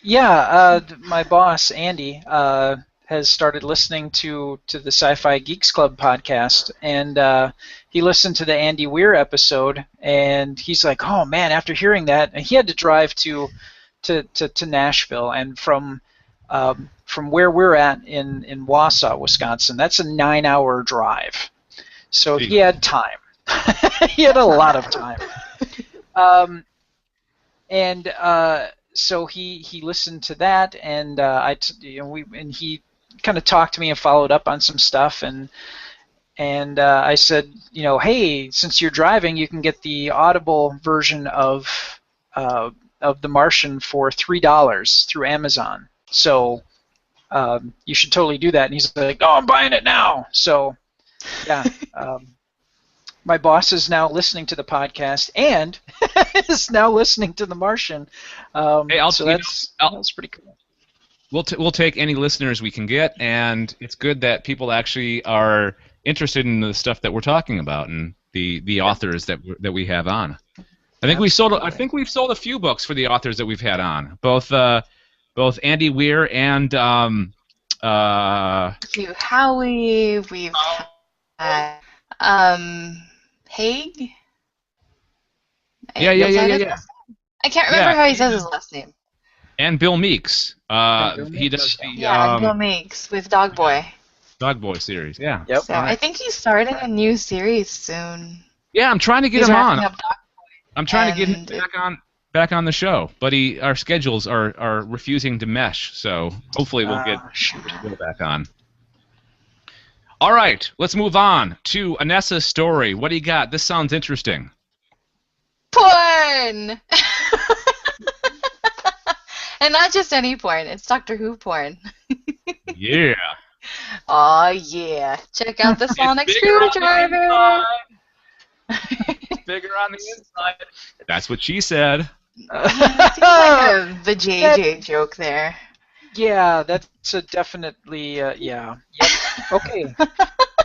Yeah, my boss, Andy, has started listening to the Sci-Fi Geeks Club podcast, and he listened to the Andy Weir episode, and he's like, "Oh man!" After hearing that, and he had to drive to Nashville, and from from where we're at in Wausau, Wisconsin, that's a 9-hour drive. So he had time. He had a lot of time. So he listened to that, and he kind of talked to me and followed up on some stuff, and I said, hey, since you're driving, you can get the Audible version of The Martian for $3 through Amazon. So you should totally do that. And he's like, oh, I'm buying it now. So yeah. My boss is now listening to the podcast and is now listening to The Martian. That's pretty cool. We'll take any listeners we can get, and it's good that people actually are interested in the stuff that we're talking about and the authors that we have on. I think we've sold a few books for the authors that we've had on, both Andy Weir and Hugh Howey. We've had Haig. Yeah. I can't remember how he says his last name. And Bill Meeks. He does the Bill Meeks with Dog Boy. Dog Boy series. Yeah. Yep. So I think he's starting a new series soon. Yeah, I'm trying to get He's him wrapping on. up Dog Boy. I'm trying to get him back on the show, but our schedules are refusing to mesh. So hopefully we'll get Bill back on. All right, let's move on to Anessa's story. What do you got? This sounds interesting. Porn! And not just any porn. It's Doctor Who porn. Yeah. Oh yeah. Check out the sonic screwdriver. It's bigger on the inside. That's what she said. Seems like the JJ joke there. Yeah, that's a definitely, yeah. Yep. Okay.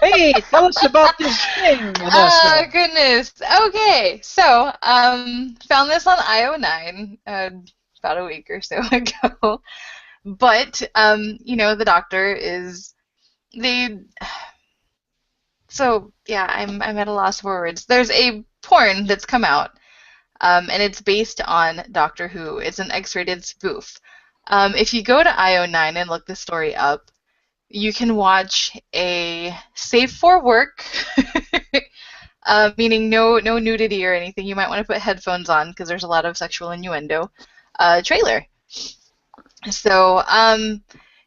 Hey, tell us about this thing, Vanessa. Oh, goodness. Okay, so, found this on IO9 about a week or so ago. But, the doctor is... So, yeah, I'm at a loss for words. There's a porn that's come out, and it's based on Doctor Who. It's an X-rated spoof. If you go to IO9 and look the story up, you can watch a safe for work, meaning no nudity or anything. You might want to put headphones on because there's a lot of sexual innuendo, trailer. So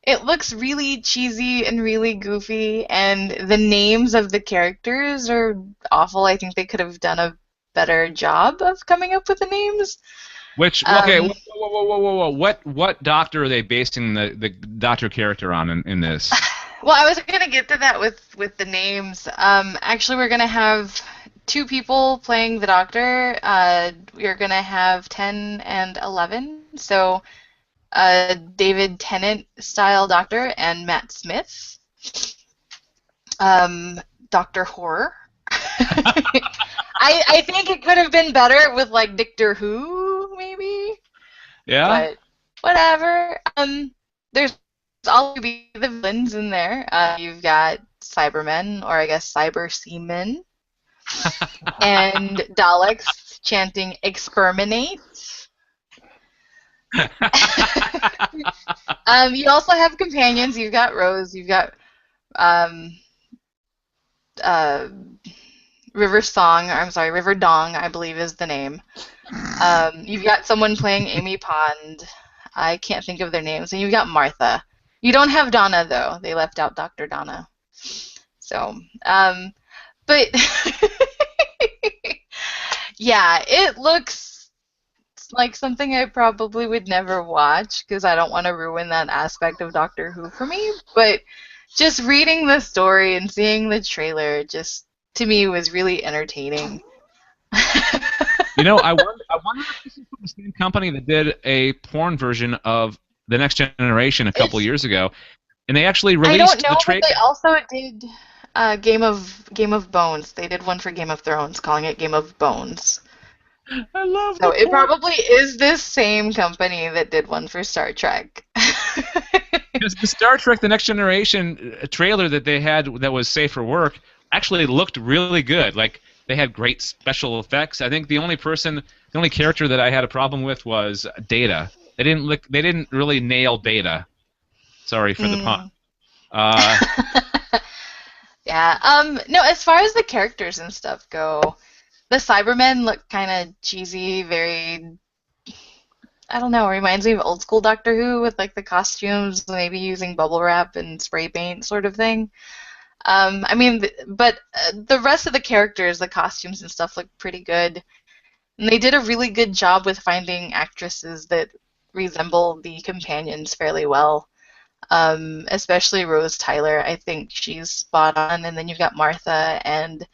it looks really cheesy and really goofy, and the names of the characters are awful. I think they could have done a better job of coming up with the names. Whoa. What doctor are they basing the doctor character on in this? Well, I was going to get to that with the names. Actually, we're going to have two people playing the doctor. We're going to have 10 and 11. So David Tennant style doctor and Matt Smith. Dr. Horror. I think it could have been better with like Doctor Who, maybe. Yeah. But whatever. There's all to be the villains in there. You've got Cybermen, or I guess Cyber Seamen, and Daleks chanting "Exterminate." You also have companions. You've got Rose. You've got River Dong, I believe is the name. You've got someone playing Amy Pond. I can't think of their names. And you've got Martha. You don't have Donna, though. They left out Dr. Donna. So, but, yeah, it looks like something I probably would never watch because I don't want to ruin that aspect of Doctor Who for me. But just reading the story and seeing the trailer just, to me, was really entertaining. I wonder if this is from the same company that did a porn version of The Next Generation a couple years ago, and they actually released the trailer. But they also did Game of Bones. They did one for Game of Thrones, calling it Game of Bones. I love So it probably is this same company that did one for Star Trek. Because the Star Trek The Next Generation trailer that they had that was safe for work actually looked really good. Like, they had great special effects. I think the only character that I had a problem with was Data. They didn't really nail Data. Sorry for the pun. Uh, Yeah. No, as far as the characters and stuff go, the Cybermen look kind of cheesy, very, I don't know, reminds me of old school Doctor Who with like the costumes, maybe using bubble wrap and spray paint sort of thing. I mean, but the rest of the characters, the costumes and stuff look pretty good. And they did a really good job with finding actresses that resemble the companions fairly well. Especially Rose Tyler. I think she's spot on. And then you've got Martha and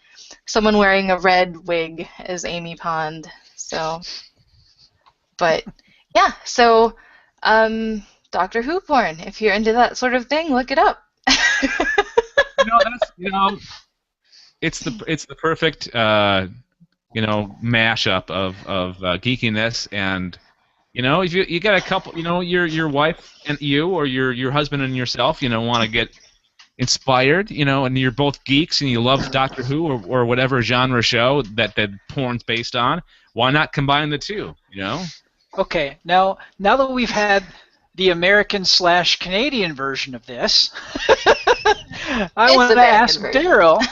someone wearing a red wig as Amy Pond. So, but yeah, so Doctor Who porn. If you're into that sort of thing, look it up. it's the perfect mashup of geekiness and. If you got a couple, your wife and you, or your husband and yourself, want to get inspired, and you're both geeks and you love Doctor Who or whatever genre show that porn's based on, why not combine the two, Okay, now that we've had the American/Canadian version of this, I want to ask Darryl.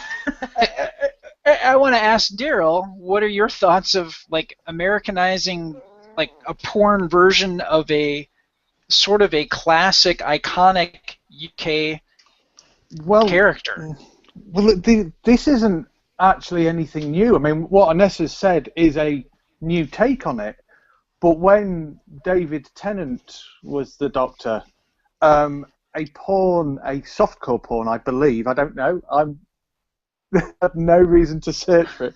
I want to ask Darryl, what are your thoughts of like Americanizing? Like a porn version of a sort of a classic, iconic UK character. Well, this isn't actually anything new. I mean, what Anessa's said is a new take on it. But when David Tennant was the Doctor, a softcore porn, I believe, I don't know, I have no reason to search for it,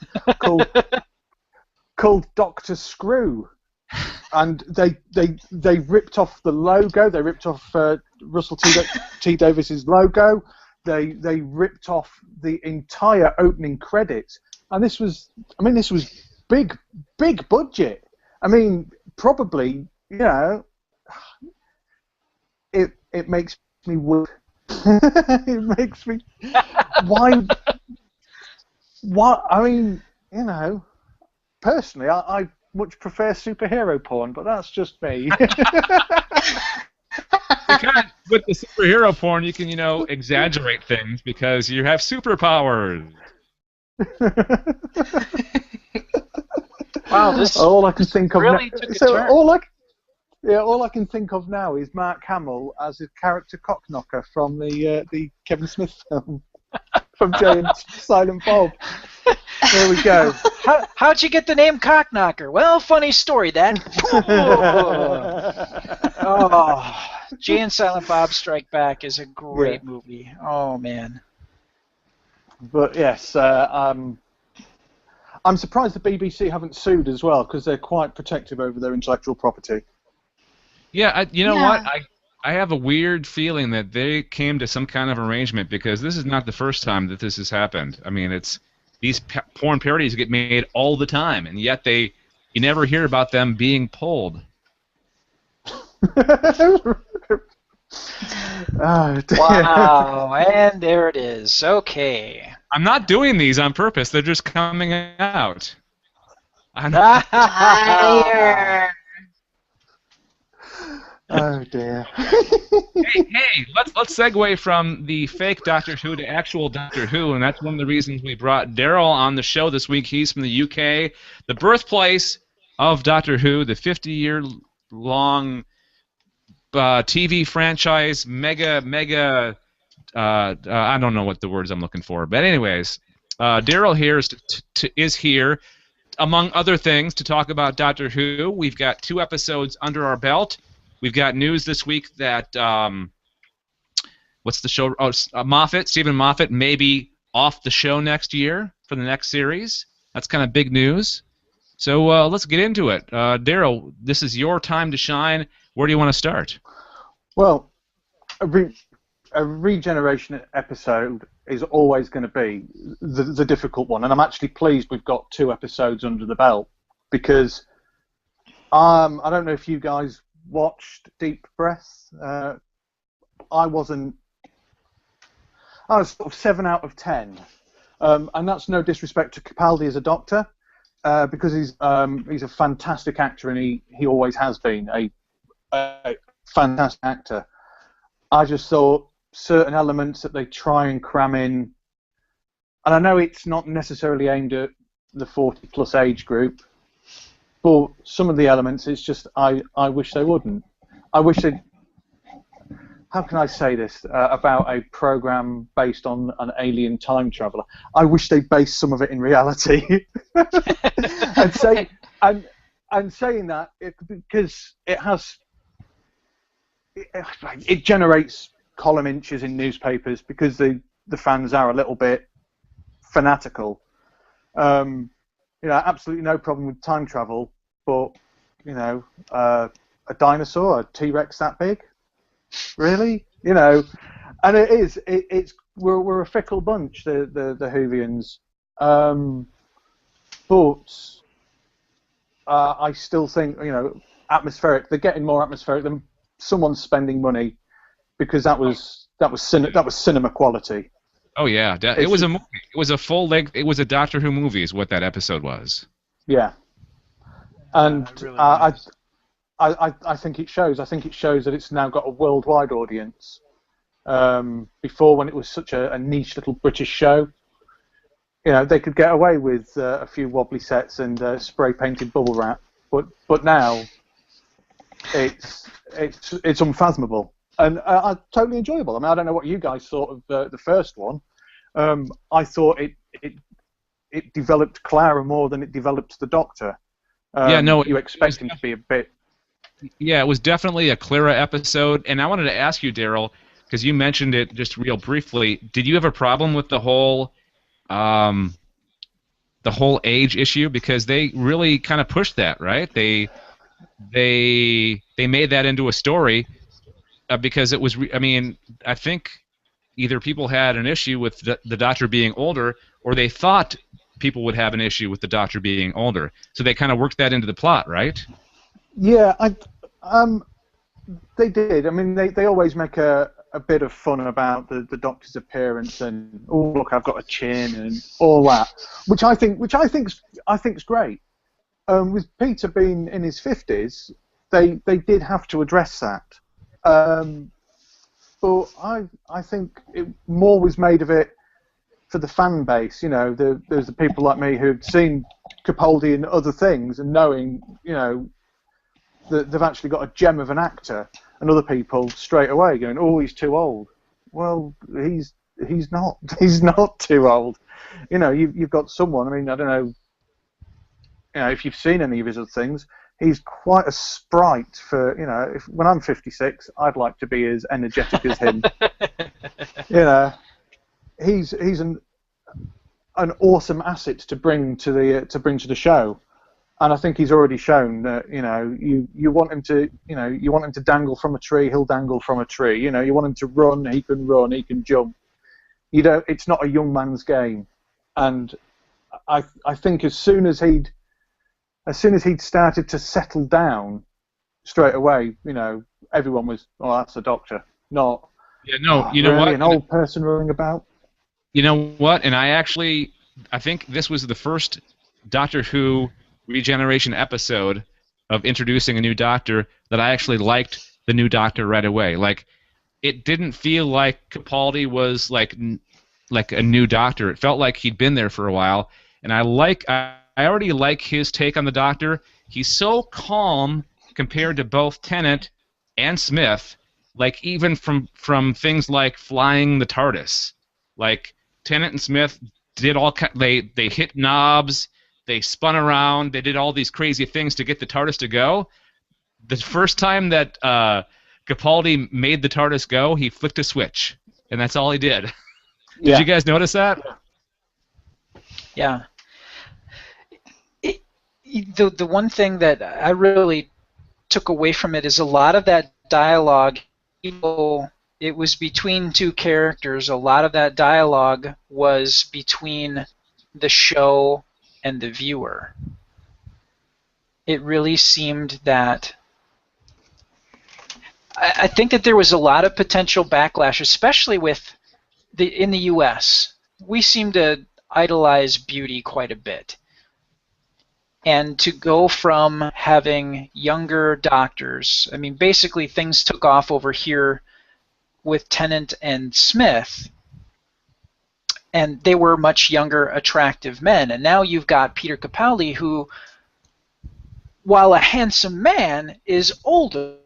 called Dr. Screw. And they ripped off the logo. They ripped off Russell T Davis's logo. They ripped off the entire opening credits. And this was big budget. I mean, probably it makes me weep. It makes me why? What I mean, personally, I much prefer superhero porn, but that's just me. With the superhero porn, you can, exaggerate things because you have superpowers. Wow, this all I can think of really took a turn. All I can think of now is Mark Hamill as a character Cockknocker from the Kevin Smith film from Jay and Silent Bob. There we go. How'd you get the name Cockknocker? Well, funny story, that. Oh, Jay and Silent Bob Strike Back is a great movie. Oh, man. But yes, I'm surprised the BBC haven't sued as well, because they're quite protective over their intellectual property. Yeah, what? I have a weird feeling that they came to some kind of arrangement, because this is not the first time that this has happened. I mean, these porn parodies get made all the time, and yet you never hear about them being pulled. Oh, dear. Wow, and there it is. Okay. I'm not doing these on purpose. They're just coming out. Liar. Oh dear. Hey, let's segue from the fake Doctor Who to actual Doctor Who, and that's one of the reasons we brought Darryl on the show this week. He's from the UK, the birthplace of Doctor Who, the 50-year-long TV franchise, mega. I don't know what the words I'm looking for, but anyways, Darryl here is here, among other things, to talk about Doctor Who. We've got 2 episodes under our belt. We've got news this week that what's the show? Oh, Stephen Moffat may be off the show next year for the next series. That's kind of big news. So let's get into it. Darryl, this is your time to shine. Where do you want to start? Well, a regeneration episode is always going to be the difficult one, and I'm actually pleased we've got 2 episodes under the belt, because I don't know if you guys watched Deep Breath. I was sort of 7 out of 10, and that's no disrespect to Capaldi as a Doctor, because he's a fantastic actor, and he always has been a fantastic actor. I just thought certain elements that they try and cram in, and I know it's not necessarily aimed at the 40-plus age group, but some of the elements, it's just I wish they wouldn't. I wish they. How can I say this about a program based on an alien time traveler? I wish they based some of it in reality, and saying that because it generates column inches in newspapers because the fans are a little bit fanatical. Absolutely no problem with time travel, but a dinosaur, a T-Rex that big. Really, and it is. We're a fickle bunch, the Whovians, but I still think atmospheric. They're getting more atmospheric than someone's spending money because that was cinema quality. Oh yeah, it was a movie. It was a full length. It was a Doctor Who movie, is what that episode was. Yeah, and really I think it shows. I think it shows that it's now got a worldwide audience. Before, when it was such a niche little British show, they could get away with a few wobbly sets and spray painted bubble wrap. But now, it's unfathomable and totally enjoyable. I mean, I don't know what you guys thought of the first one. I thought it developed Clara more than it developed the Doctor. You expect him to be a bit. Yeah, it was definitely a Clara episode, and I wanted to ask you, Darryl, because you mentioned it just real briefly. Did you have a problem with the whole age issue? Because they really kind of pushed that, right? They made that into a story because it was. I think either people had an issue with the Doctor being older, or they thought people would have an issue with the Doctor being older. So they kind of worked that into the plot, right? Yeah, they did. I mean, they always make a bit of fun about the Doctor's appearance and look, I've got a chin and all that, which I think's great. With Peter being in his 50s, they did have to address that. But I think more was made of it for the fan base. There's the people like me who've seen Capaldi in other things and knowing, that they've actually got a gem of an actor, and other people straight away going, "Oh, he's too old." Well, he's not. He's not too old. You've got someone. I mean, I don't know. If you've seen any of his other things, he's quite a sprite for. When I'm 56, I'd like to be as energetic as him. He's an awesome asset to bring to the show. And I think he's already shown that you want him to dangle from a tree, he'll dangle from a tree. You want him to run, he can jump. It's not a young man's game. And I think as soon as he'd started to settle down, straight away, everyone was, "Oh, that's the Doctor." Not what? An old person running about. You know what? And I think this was the first Doctor Who regeneration episode of introducing a new Doctor that I actually liked the new Doctor right away. Like, it didn't feel like Capaldi was like a new Doctor. It felt like he'd been there for a while, and I already like his take on the Doctor. He's so calm compared to both Tennant and Smith. Like, even from things like flying the TARDIS, like Tennant and Smith did they hit knobs. They spun around. They did all these crazy things to get the TARDIS to go. The first time that Capaldi made the TARDIS go, he flicked a switch, and that's all he did. Yeah. Did you guys notice that? Yeah. The one thing that I really took away from it is a lot of that dialogue, it was between two characters. A lot of that dialogue was between the show and the viewer. It really seemed that I think that there was a lot of potential backlash, especially in the U.S. We seem to idolize beauty quite a bit. And to go from having younger doctors, I mean, basically things took off over here with Tennant and Smith, and they were much younger, attractive men. And now you've got Peter Capaldi, who, while a handsome man, is older.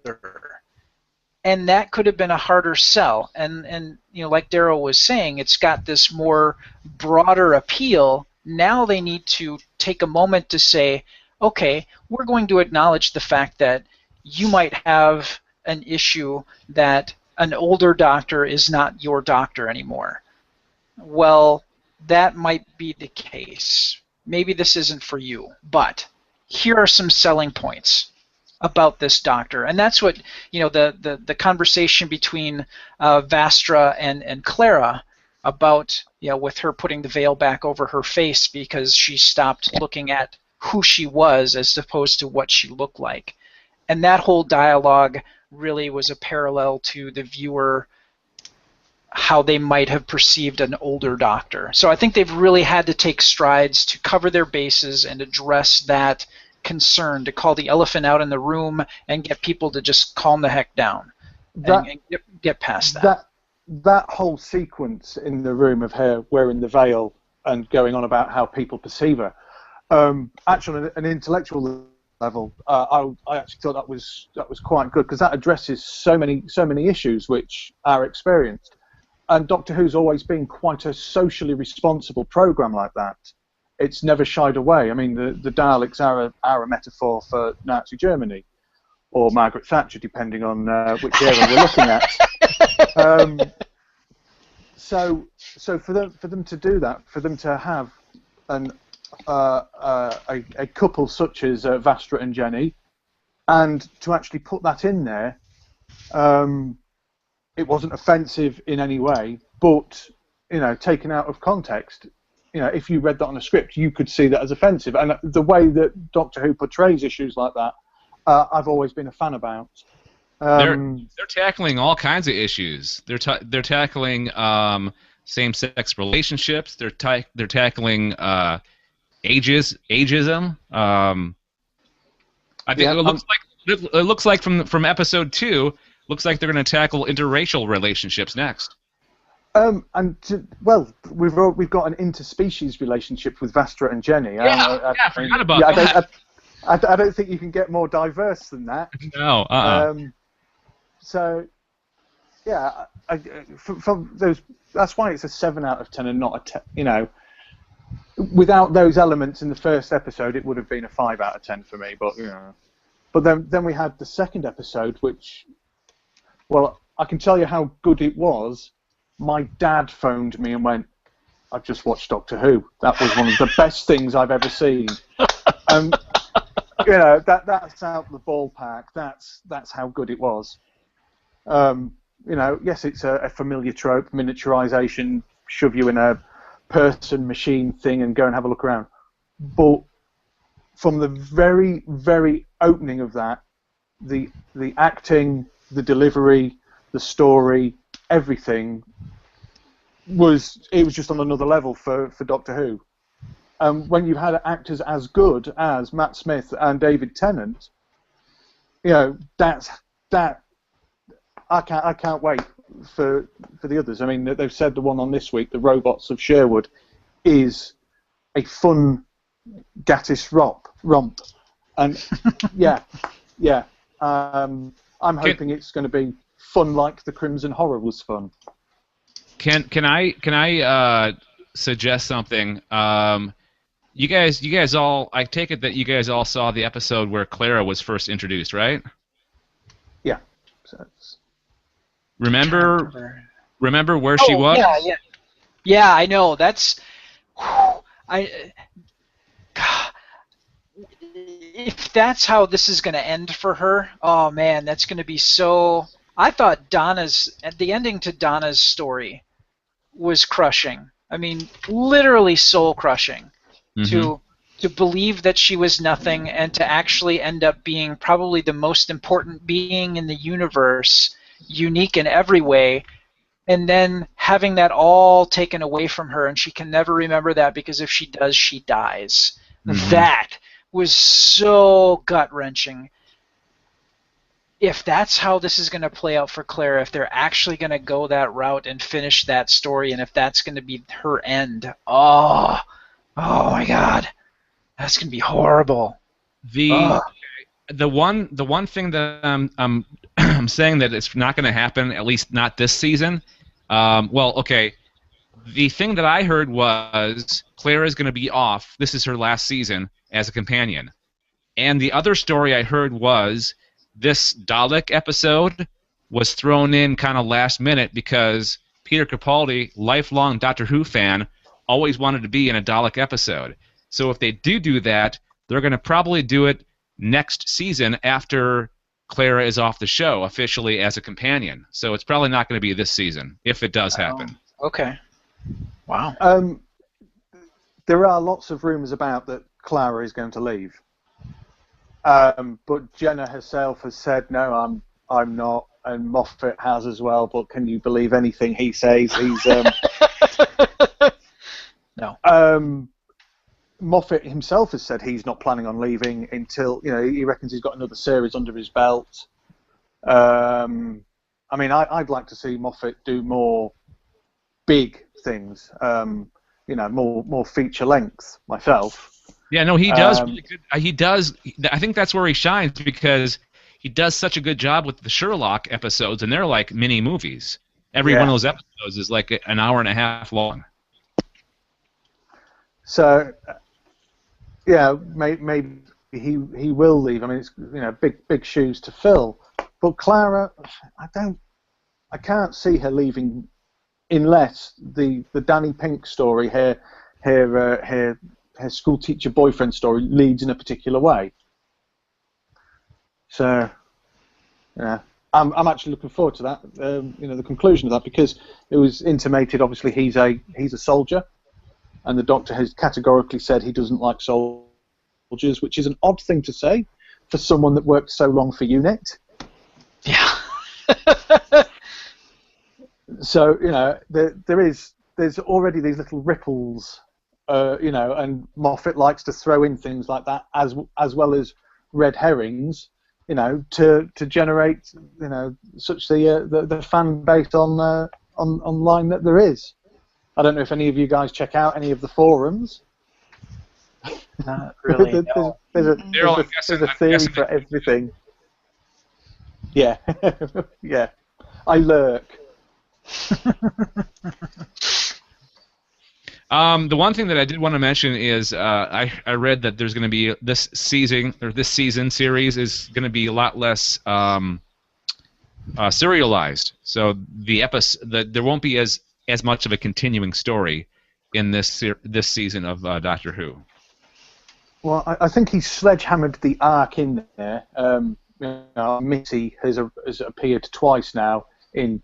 And that could have been a harder sell. And like Darryl was saying, it's got this more broader appeal. Now they need to take a moment to say, okay, we're going to acknowledge the fact that you might have an issue that an older doctor is not your doctor anymore. Well, that might be the case. Maybe this isn't for you, but here are some selling points about this doctor. And that's what, the conversation between Vastra and Clara about, with her putting the veil back over her face because she stopped looking at who she was as opposed to what she looked like. And that whole dialogue really was a parallel to the viewer, how they might have perceived an older doctor. So I think they've really had to take strides to cover their bases and address that concern, to call the elephant out in the room and get people to just calm the heck down and get past that. That whole sequence in the room of her wearing the veil and going on about how people perceive her, actually, on an intellectual level, I actually thought that was quite good, because that addresses so many issues which are experienced. And Doctor Who's always been quite a socially responsible program like that. It's never shied away. I mean, the Daleks are a metaphor for Nazi Germany, or Margaret Thatcher, depending on which era we're looking at. So for them to do that, for them to have a couple such as Vastra and Jenny, and to actually put that in there, it wasn't offensive in any way, but taken out of context, if you read that on a script, you could see that as offensive. And the way that Doctor Who portrays issues like that, I've always been a fan about. They're tackling all kinds of issues. They're tackling same-sex relationships. They're tackling ageism. I think it looks like from episode 2. Looks like they're going to tackle interracial relationships next. We've got an interspecies relationship with Vastra and Jenny. I forgot about that. I don't think you can get more diverse than that. No. So, yeah, from those, that's why it's a 7 out of 10 and not a 10. Without those elements in the first episode, it would have been a 5 out of 10 for me. But then we had the second episode, which, well, I can tell you how good it was. My dad phoned me and went, "I've just watched Doctor Who. That was one of the best things I've ever seen." That's out the ballpark. That's how good it was. Yes, it's a familiar trope, miniaturization, shove you in a person-machine thing and go and have a look around. But from the very, very opening of that, the acting, the delivery, the story, everything was just on another level for Doctor Who. When you had actors as good as Matt Smith and David Tennant, I can't wait for the others. I mean, they've said the one on this week, the Robots of Sherwood, is a fun Gattis romp, and I'm hoping it's going to be fun like the Crimson Horror was fun. Can I suggest something? You guys all, I take it that you guys all saw the episode where Clara was first introduced, right? Yeah. Remember where she was? Yeah, I know. That's if that's how this is going to end for her, oh man, that's going to be so. I thought the ending to Donna's story was crushing. I mean, literally soul crushing. To believe that she was nothing and to actually end up being probably the most important being in the universe, unique in every way, and then having that all taken away from her, and she can never remember that because if she does, she dies. That was so gut-wrenching. if that's how this is going to play out for Clara, if they're actually going to go that route and finish that story, and if that's going to be her end, oh my God, that's going to be horrible. The one thing that I'm saying that it's not going to happen, at least not this season. Well, okay. The thing that I heard was Clara's going to be off. This is her last season as a companion. And the other story I heard was this Dalek episode was thrown in kind of last minute because Peter Capaldi, lifelong Doctor Who fan, always wanted to be in a Dalek episode. So if they do that, they're going to probably do it next season after Clara is off the show officially as a companion. So it's probably not going to be this season if it does happen. Okay. Wow. There are lots of rumours about that Clara is going to leave. But Jenna herself has said, no, I'm not, and Moffat has as well, but can you believe anything he says? He's No. Moffat himself has said he's not planning on leaving until, he reckons he's got another series under his belt. I mean, I'd like to see Moffat do more big things, more feature length myself. Yeah, no, he does really good. He does. I think that's where he shines because he does such a good job with the Sherlock episodes, and they're like mini movies. Every one of those episodes is like an hour and a half long. So, maybe he will leave. I mean, it's big shoes to fill. But Clara, I can't see her leaving unless the Danny Pink story, her school teacher boyfriend story, leads in a particular way. So, I'm actually looking forward to that. The conclusion of that, because it was intimated. Obviously, he's a soldier, and the Doctor has categorically said he doesn't like soldiers, which is an odd thing to say for someone that worked so long for UNIT. Yeah. So there's already these little ripples, and Moffat likes to throw in things like that as well as red herrings, to generate such the fan base online that there is. I don't know if any of you guys check out any of the forums. Not really. There's a theory for everything. Yeah, yeah. I lurk. The one thing that I did want to mention is I read that there's going to be this season series is going to be a lot less serialized. So there won't be as much of a continuing story in this season of Doctor Who. Well, I think he's sledgehammered the arc in there. Mitty has appeared twice now in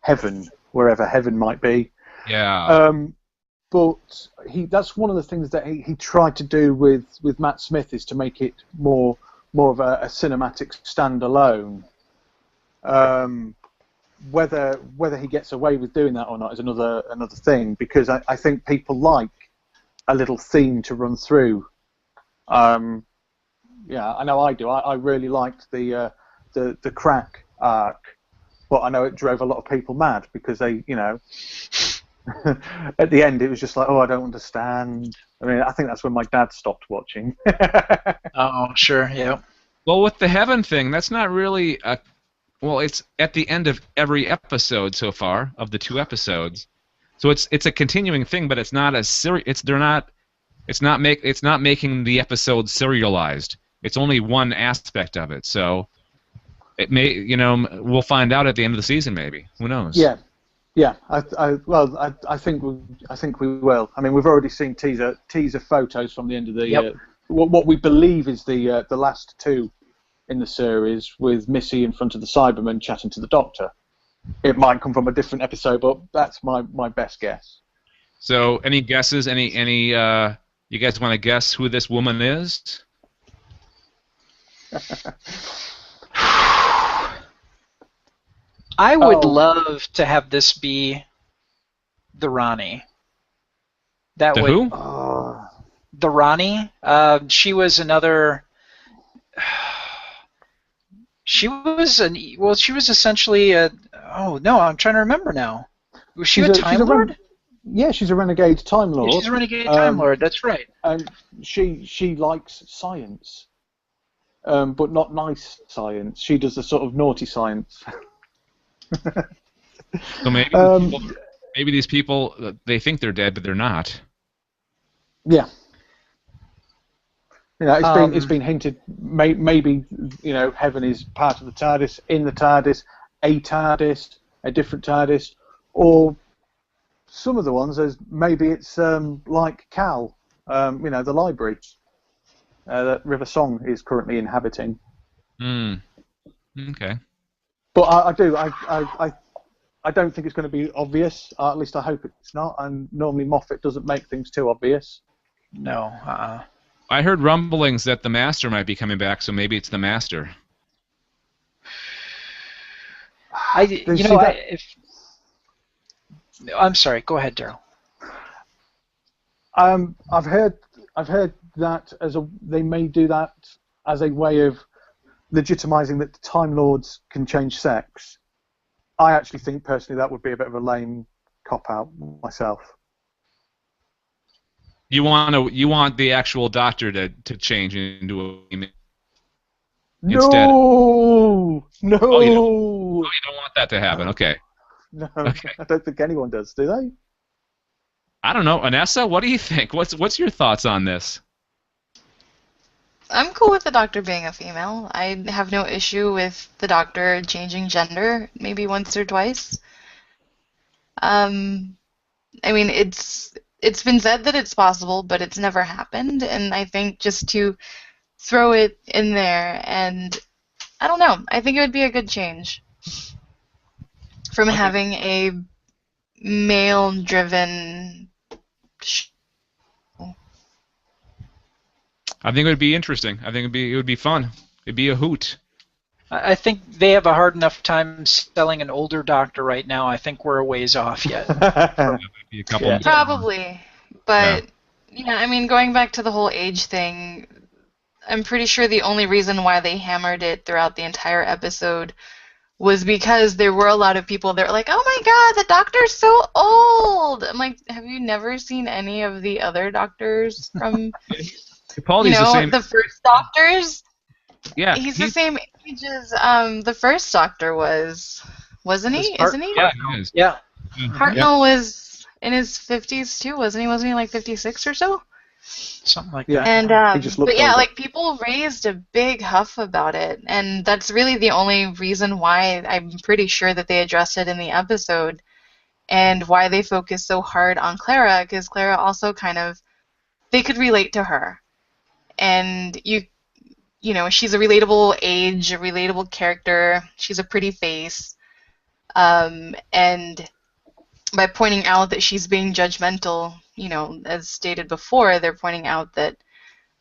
Heaven, wherever Heaven might be. Yeah. But that's one of the things that he tried to do with Matt Smith, is to make it more of a cinematic standalone. Whether he gets away with doing that or not is another thing, because I think people like a little theme to run through. Yeah, I know I do. I really liked the crack arc, but I know it drove a lot of people mad because they, at the end it was just like, oh, I don't understand. I mean, I think that's when my dad stopped watching. Oh, sure, yeah. Well, with the Heaven thing, that's not really well, it's at the end of every episode so far of the 2 episodes, so it's a continuing thing, but it's not It's not making the episode serialized. It's only one aspect of it, so it may, we'll find out at the end of the season, maybe. Who knows? Yeah. I think we will. I mean, we've already seen teaser photos from the end of the what we believe is the last 2 in the series, with Missy in front of the Cyberman chatting to the Doctor. It might come from a different episode, but that's my best guess. So, any guesses? Any you guys want to guess who this woman is? I would love to have this be the Ronnie. Who? The Ronnie. She was another. She was she was essentially a. Oh no, I'm trying to remember now. Was she a Time Lord? Yeah, she's a renegade Time Lord. Yeah, she's a renegade Time Lord. That's right. And she likes science, but not nice science. She does the sort of naughty science. So maybe these people they think they're dead, but they're not. Yeah. It's been hinted. Maybe heaven is part of the TARDIS, in the TARDIS, a different TARDIS, or some of the ones as maybe it's like Cal, the library that River Song is currently inhabiting. Okay. But I don't think it's going to be obvious. At least I hope it's not. And normally Moffat doesn't make things too obvious. No. I heard rumblings that the Master might be coming back, so maybe it's the Master. I'm sorry. Go ahead, Darryl. I've heard that they may do that as a way of legitimizing that the Time Lords can change sex. I actually think personally that would be a bit of a lame cop-out myself. You want the actual Doctor to change into a female instead? No. Oh, you don't want that to happen. Okay. No, okay. I don't think anyone does. Do they? I don't know, Anessa. What do you think? What's your thoughts on this? I'm cool with the Doctor being a female. I have no issue with the Doctor changing gender maybe once or twice. I mean, it's been said that it's possible, but it's never happened, and I think just to throw it in there, and I don't know, I think it would be a good change from having a male-driven show. I think it would be interesting. I think it would be fun. It'd be a hoot. I think they have a hard enough time selling an older Doctor right now. I think we're a ways off yet. Be a couple Probably, but I mean, going back to the whole age thing, I'm pretty sure the only reason why they hammered it throughout the entire episode was because there were a lot of people that were like, "Oh my God, the Doctor's so old!" I'm like, have you never seen any of the other Doctors from, the first Doctors? Yeah, he's the same age as the first Doctor was, wasn't he? Isn't he? Yeah, he is. Yeah. Hartnell was in his 50s too, wasn't he? Wasn't he like 56 or so? Something like that. And but yeah, like people raised a big huff about it, and that's really the only reason why I'm pretty sure that they addressed it in the episode, and why they focused so hard on Clara, because Clara also they could relate to her, and she's a relatable age, a relatable character. She's a pretty face, and by pointing out that she's being judgmental, as stated before, they're pointing out that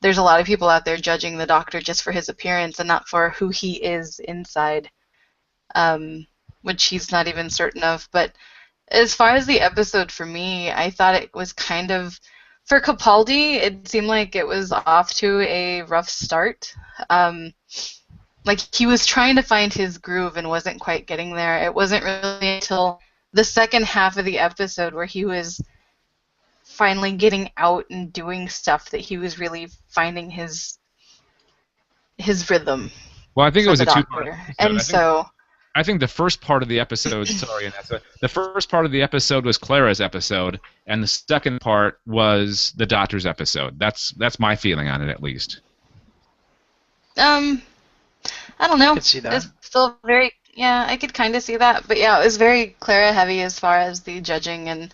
there's a lot of people out there judging the Doctor just for his appearance and not for who he is inside, which he's not even certain of. But as far as the episode for me, I thought it was for Capaldi, it seemed like it was off to a rough start. Like he was trying to find his groove and wasn't quite getting there. It wasn't really until the second half of the episode where he was finally getting out and doing stuff that he was really finding his rhythm. Well, I think it was a two-part episode. And I think the first part of the episode, the first part of the episode was Clara's episode, and the second part was the Doctor's episode. That's my feeling on it, at least. I don't know. I could see that. It's still very, I could kind of see that. But yeah, it was very Clara heavy as far as the judging and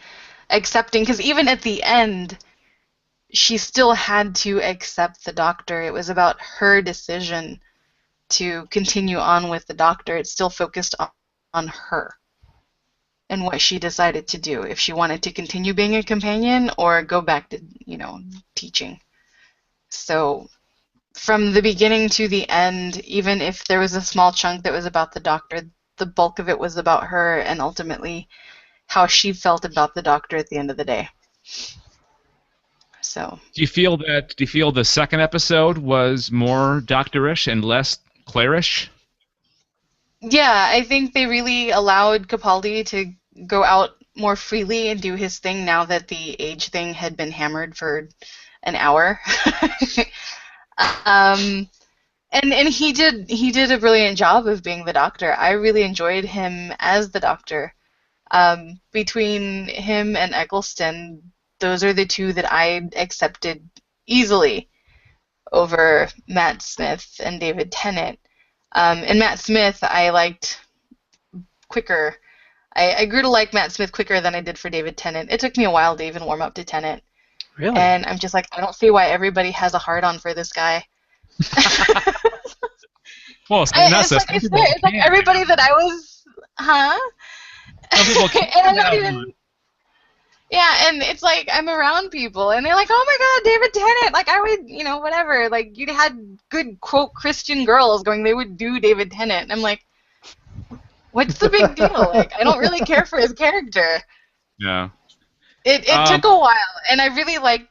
accepting, because even at the end, she still had to accept the Doctor. It was about her decision to continue on with the Doctor. It's still focused on her and what she decided to do, if she wanted to continue being a companion or go back to, teaching. So from the beginning to the end, even if there was a small chunk that was about the Doctor, the bulk of it was about her and ultimately how she felt about the Doctor at the end of the day. So do you feel the second episode was more Doctorish and less Clarish? Yeah, I think they really allowed Capaldi to go out more freely and do his thing now that the age thing had been hammered for an hour. um, and he did a brilliant job of being the Doctor. I really enjoyed him as the Doctor. Between him and Eccleston, those are the two that I accepted easily over Matt Smith and David Tennant. And Matt Smith, I liked quicker. I grew to like Matt Smith quicker than I did for David Tennant. It took me a while to even warm up to Tennant. Really? And I'm just like, I don't see why everybody has a hard-on for this guy. Well, it's it's like everybody that I was, huh? Some people can't. And I'm not even. Yeah, and it's like I'm around people, and they're like, "Oh my God, David Tennant!" Like I would, whatever. Like you had good quote Christian girls going, they would do David Tennant. And I'm like, what's the big deal? Like I don't really care for his character. Yeah. It took a while, and I really like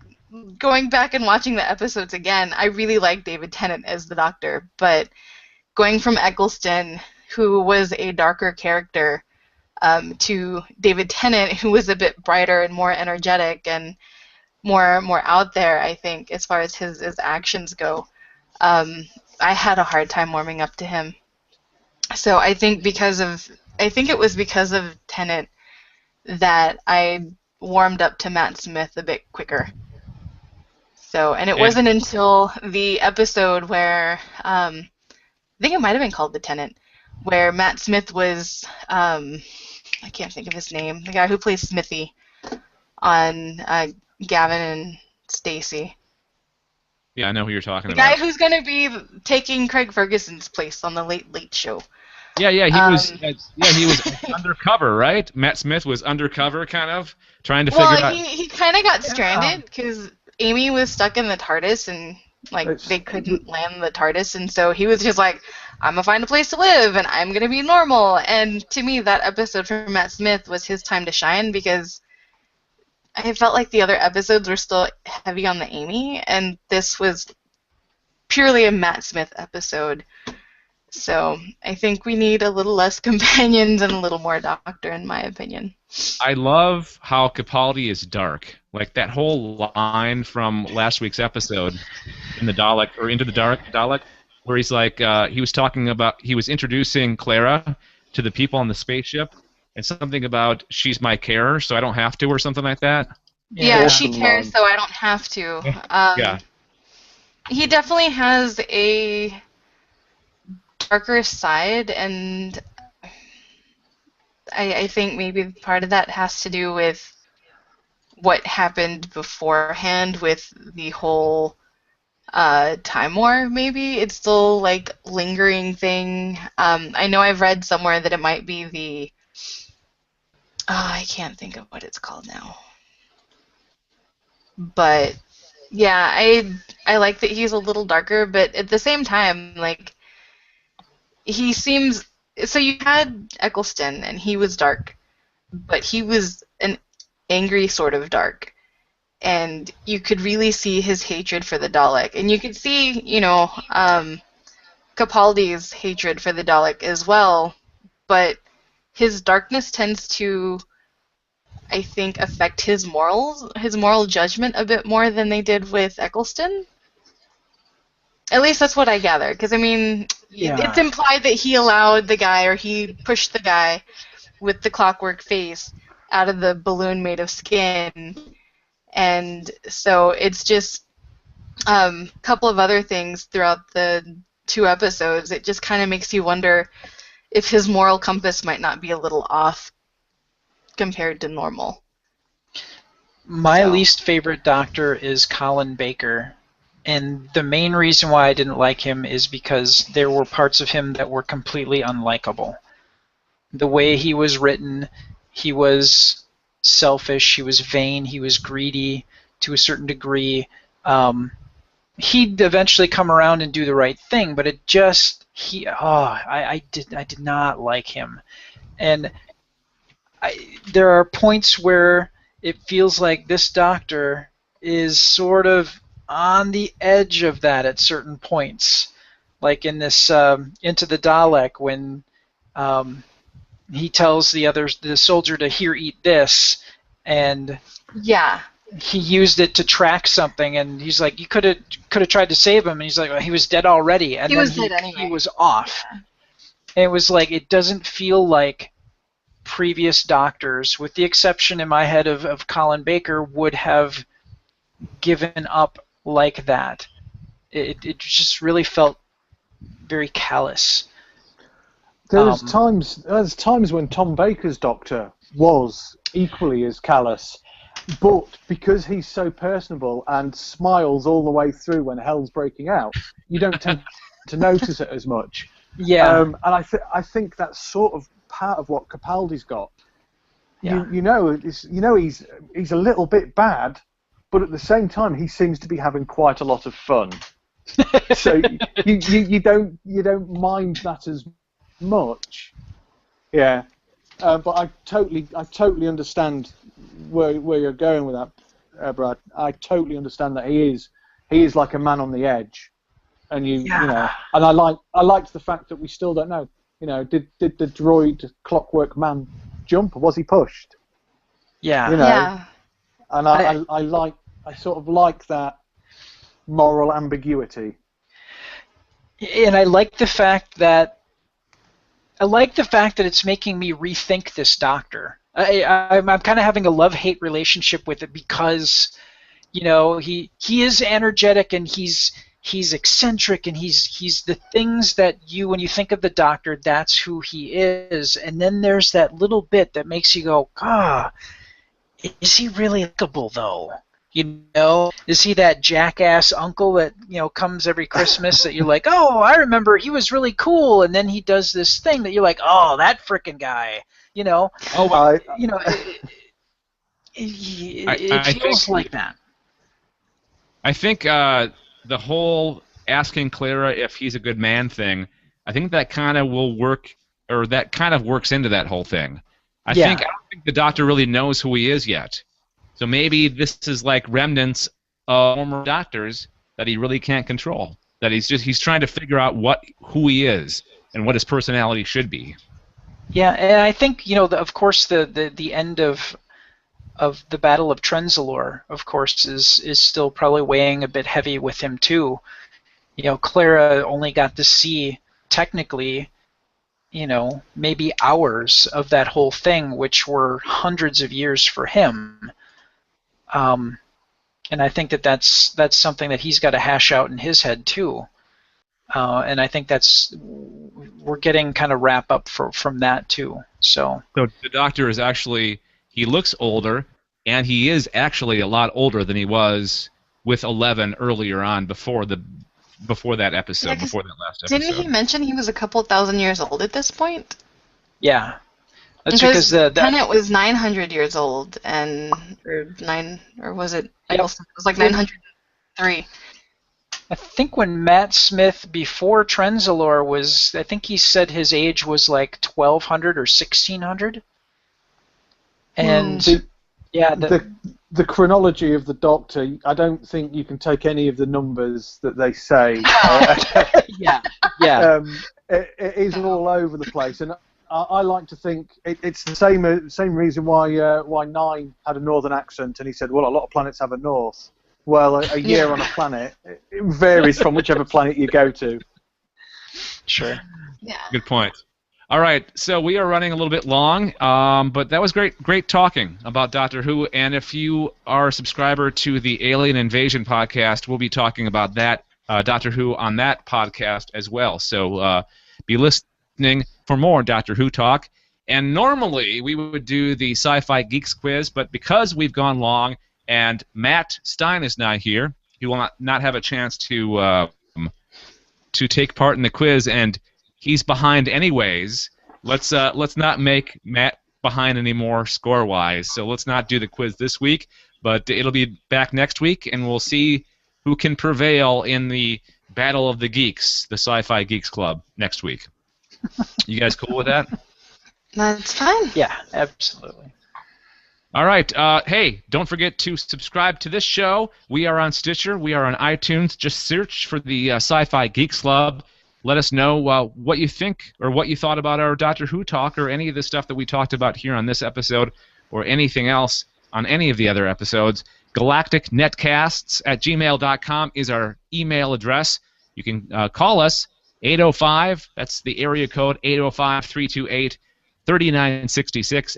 going back and watching the episodes again. I really like David Tennant as the Doctor, but going from Eccleston, who was a darker character, to David Tennant, who was a bit brighter and more energetic and more out there, I think, as far as his actions go. I had a hard time warming up to him. So I think it was because of Tennant that I warmed up to Matt Smith a bit quicker. So, and it wasn't until the episode where I think it might have been called The Tenant, where Matt Smith was I can't think of his name. The guy who plays Smithy on Gavin and Stacey. Yeah, I know who you're talking The about. guy who's going to be taking Craig Ferguson's place on the Late Late Show. Yeah, he was undercover, right? Matt Smith was undercover, kind of trying to figure out. Well, he kind of got stranded because Amy was stuck in the TARDIS and they couldn't land the TARDIS, and so he was just like, I'm gonna find a place to live and I'm gonna be normal. And to me, that episode from Matt Smith was his time to shine because I felt like the other episodes were still heavy on the Amy, and this was purely a Matt Smith episode. So I think we need a little less companions and a little more Doctor, in my opinion. I love how Capaldi is dark. Like that whole line from last week's episode in the Dalek, or Into the Dark Dalek, where he's like, he was introducing Clara to the people on the spaceship, and something about she's my carer, so I don't have to, or something like that. Yeah, she cares, so I don't have to. Yeah. He definitely has a darker side, and I think maybe part of that has to do with what happened beforehand with the whole Time War, maybe. It's still like lingering thing. I know I've read somewhere that it might be the I can't think of what it's called now. But yeah, I like that he's a little darker, but at the same time, like he seems so you had Eccleston and he was dark, but he was an angry sort of dark. And you could really see his hatred for the Dalek. And you could see, Capaldi's hatred for the Dalek as well. But his darkness tends to, I think, affect his moral judgment a bit more than they did with Eccleston. At least that's what I gather. Because, I mean, it's implied that he allowed the guy, or he pushed the guy with the clockwork face out of the balloon made of skin. And so it's just a couple of other things throughout the 2 episodes. It just kind of makes you wonder if his moral compass might not be a little off compared to normal. My least favorite Doctor is Colin Baker. And the main reason why I didn't like him is because there were parts of him that were completely unlikable. The way he was written, he was selfish, he was vain, he was greedy to a certain degree. He'd eventually come around and do the right thing, but it just I did not like him. And there are points where it feels like this Doctor is sort of on the edge of that at certain points, like in this Into the Dalek when He tells the soldier to here, eat this, and Yeah. he used it to track something, and he's like, you could have tried to save him, and he's like, well, he was dead already, and He then was dead anyway. he was off. And it was like, it doesn't feel like previous doctors, with the exception in my head of Colin Baker, would have given up like that. It just really felt very callous. There's times when Tom Baker's Doctor was equally as callous, but because he's so personable and smiles all the way through when hell's breaking out, you don't tend to notice it as much. Yeah. And I think that's sort of part of what Capaldi's got. Yeah. You know he's a little bit bad, but at the same time he seems to be having quite a lot of fun. So you don't mind that as much. Yeah. But I totally understand where you're going with that, Brad. I totally understand that he is like a man on the edge, and you know, and I liked the fact that we still don't know. You know, did the droid Clockwork Man jump, or was he pushed? Yeah. You know, Yeah. and I sort of like that moral ambiguity. And I like the fact that it's making me rethink this Doctor. I'm kind of having a love-hate relationship with it because, you know, he is energetic and he's eccentric and he's the things that when you think of the Doctor, that's who he is. And then there's that little bit that makes you go, is he really likable though? You know, is he that jackass uncle that, you know, comes every Christmas that you're like, oh, I remember he was really cool, and then he does this thing that you're like, oh, that frickin' guy, you know? Oh, you know, it feels like that. I think the whole asking Clara if he's a good man thing, I think that kind of will work, or that kind of works into that whole thing. I don't think the Doctor really knows who he is yet. So maybe this is like remnants of former doctors that he really can't control. That he's trying to figure out who he is and what his personality should be. Yeah, and I think, you know, of course the end of the Battle of Trenzalore, of course, is still probably weighing a bit heavy with him too. You know, Clara only got to see technically, you know, maybe hours of that whole thing, which were hundreds of years for him. And I think that's something that he's got to hash out in his head too. And I think we're getting kind of wrap up from that too. So the Doctor is actually, he looks older, and he is actually a lot older than he was with 11 earlier on before that episode, before that last episode. Didn't he mention he was a couple thousand years old at this point? Yeah. That's because the Tenet was 900 years old, or was it? Yep. It was like 903. I think when Matt Smith before Trenzalore was, I think he said his age was like 1200 or 1600. And the chronology of the Doctor, I don't think you can take any of the numbers that they say. Yeah. It is all over the place, and I like to think it's the same reason why Nine had a northern accent, and he said, well, a lot of planets have a north. Well, a year on a planet, it varies from whichever planet you go to. Sure. Yeah. Good point. All right, so we are running a little bit long, but that was great talking about Doctor Who, and if you are a subscriber to the Alien Invasion podcast, we'll be talking about that Doctor Who on that podcast as well. So be listening for more Doctor Who talk. And normally we would do the Sci-Fi Geeks quiz, but because we've gone long and Matt Stein is not here, he will not have a chance to take part in the quiz, and he's behind anyways. Let's not make Matt behind anymore score-wise. So let's not do the quiz this week, but it'll be back next week, and we'll see who can prevail in the Battle of the Geeks, the Sci-Fi Geeks Club, next week. You guys cool with that? That's fine. Yeah, absolutely. All right. Hey, don't forget to subscribe to this show. We are on Stitcher. We are on iTunes. Just search for the Sci-Fi Geeks Club. let us know what you think or what you thought about our Doctor Who talk or any of the stuff that we talked about here on this episode or anything else on any of the other episodes. galacticnetcasts@gmail.com is our email address. You can call us 805, that's the area code, 805-328-3966,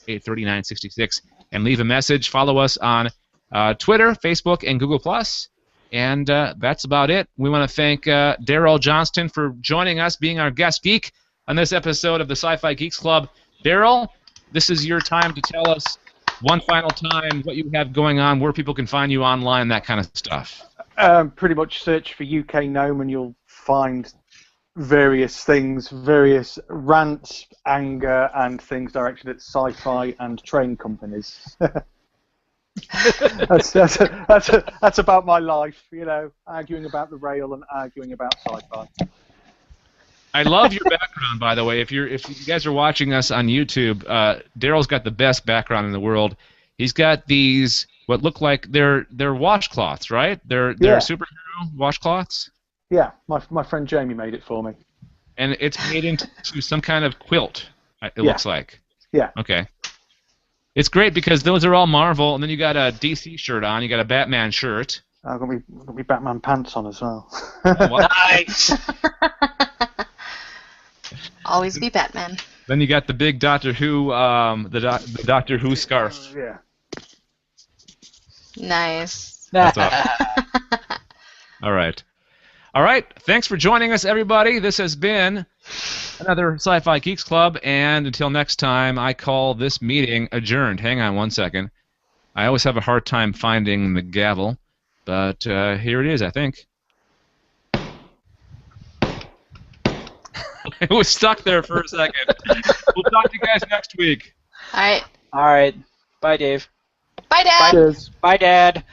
805-328-3966, and leave a message. Follow us on Twitter, Facebook, and Google+. And that's about it. We want to thank Darryl Johnston for joining us, being our guest geek on this episode of the SciFi Geeks Club. Darryl, this is your time to tell us one final time what you have going on, where people can find you online, that kind of stuff. Pretty much search for UK Gnome and you'll find various things, various rants, anger, and things directed at sci-fi and train companies. That's about my life, you know, arguing about the rail and arguing about sci-fi. I love your background, by the way. If you guys are watching us on YouTube, Darryl's got the best background in the world. He's got these what look like they're washcloths, right? They're superhero washcloths. Yeah, my friend Jamie made it for me. And it's made into some kind of quilt. It looks like. Yeah. Okay. It's great because those are all Marvel, and then you got a DC shirt on, you got a Batman shirt. I've got me Batman pants on as well. Nice. Always be Batman. Then you got the big Doctor Who, the Doctor Who scarf. Yeah. Nice. That's awesome. All right. All right. Thanks for joining us, everybody. This has been another Sci-Fi Geeks Club, and until next time, I call this meeting adjourned. Hang on one second. I always have a hard time finding the gavel, but here it is, I think. It was stuck there for a second. We'll talk to you guys next week. All right. All right. Bye, Dave. Bye, Dad. Cheers. Bye, Dad.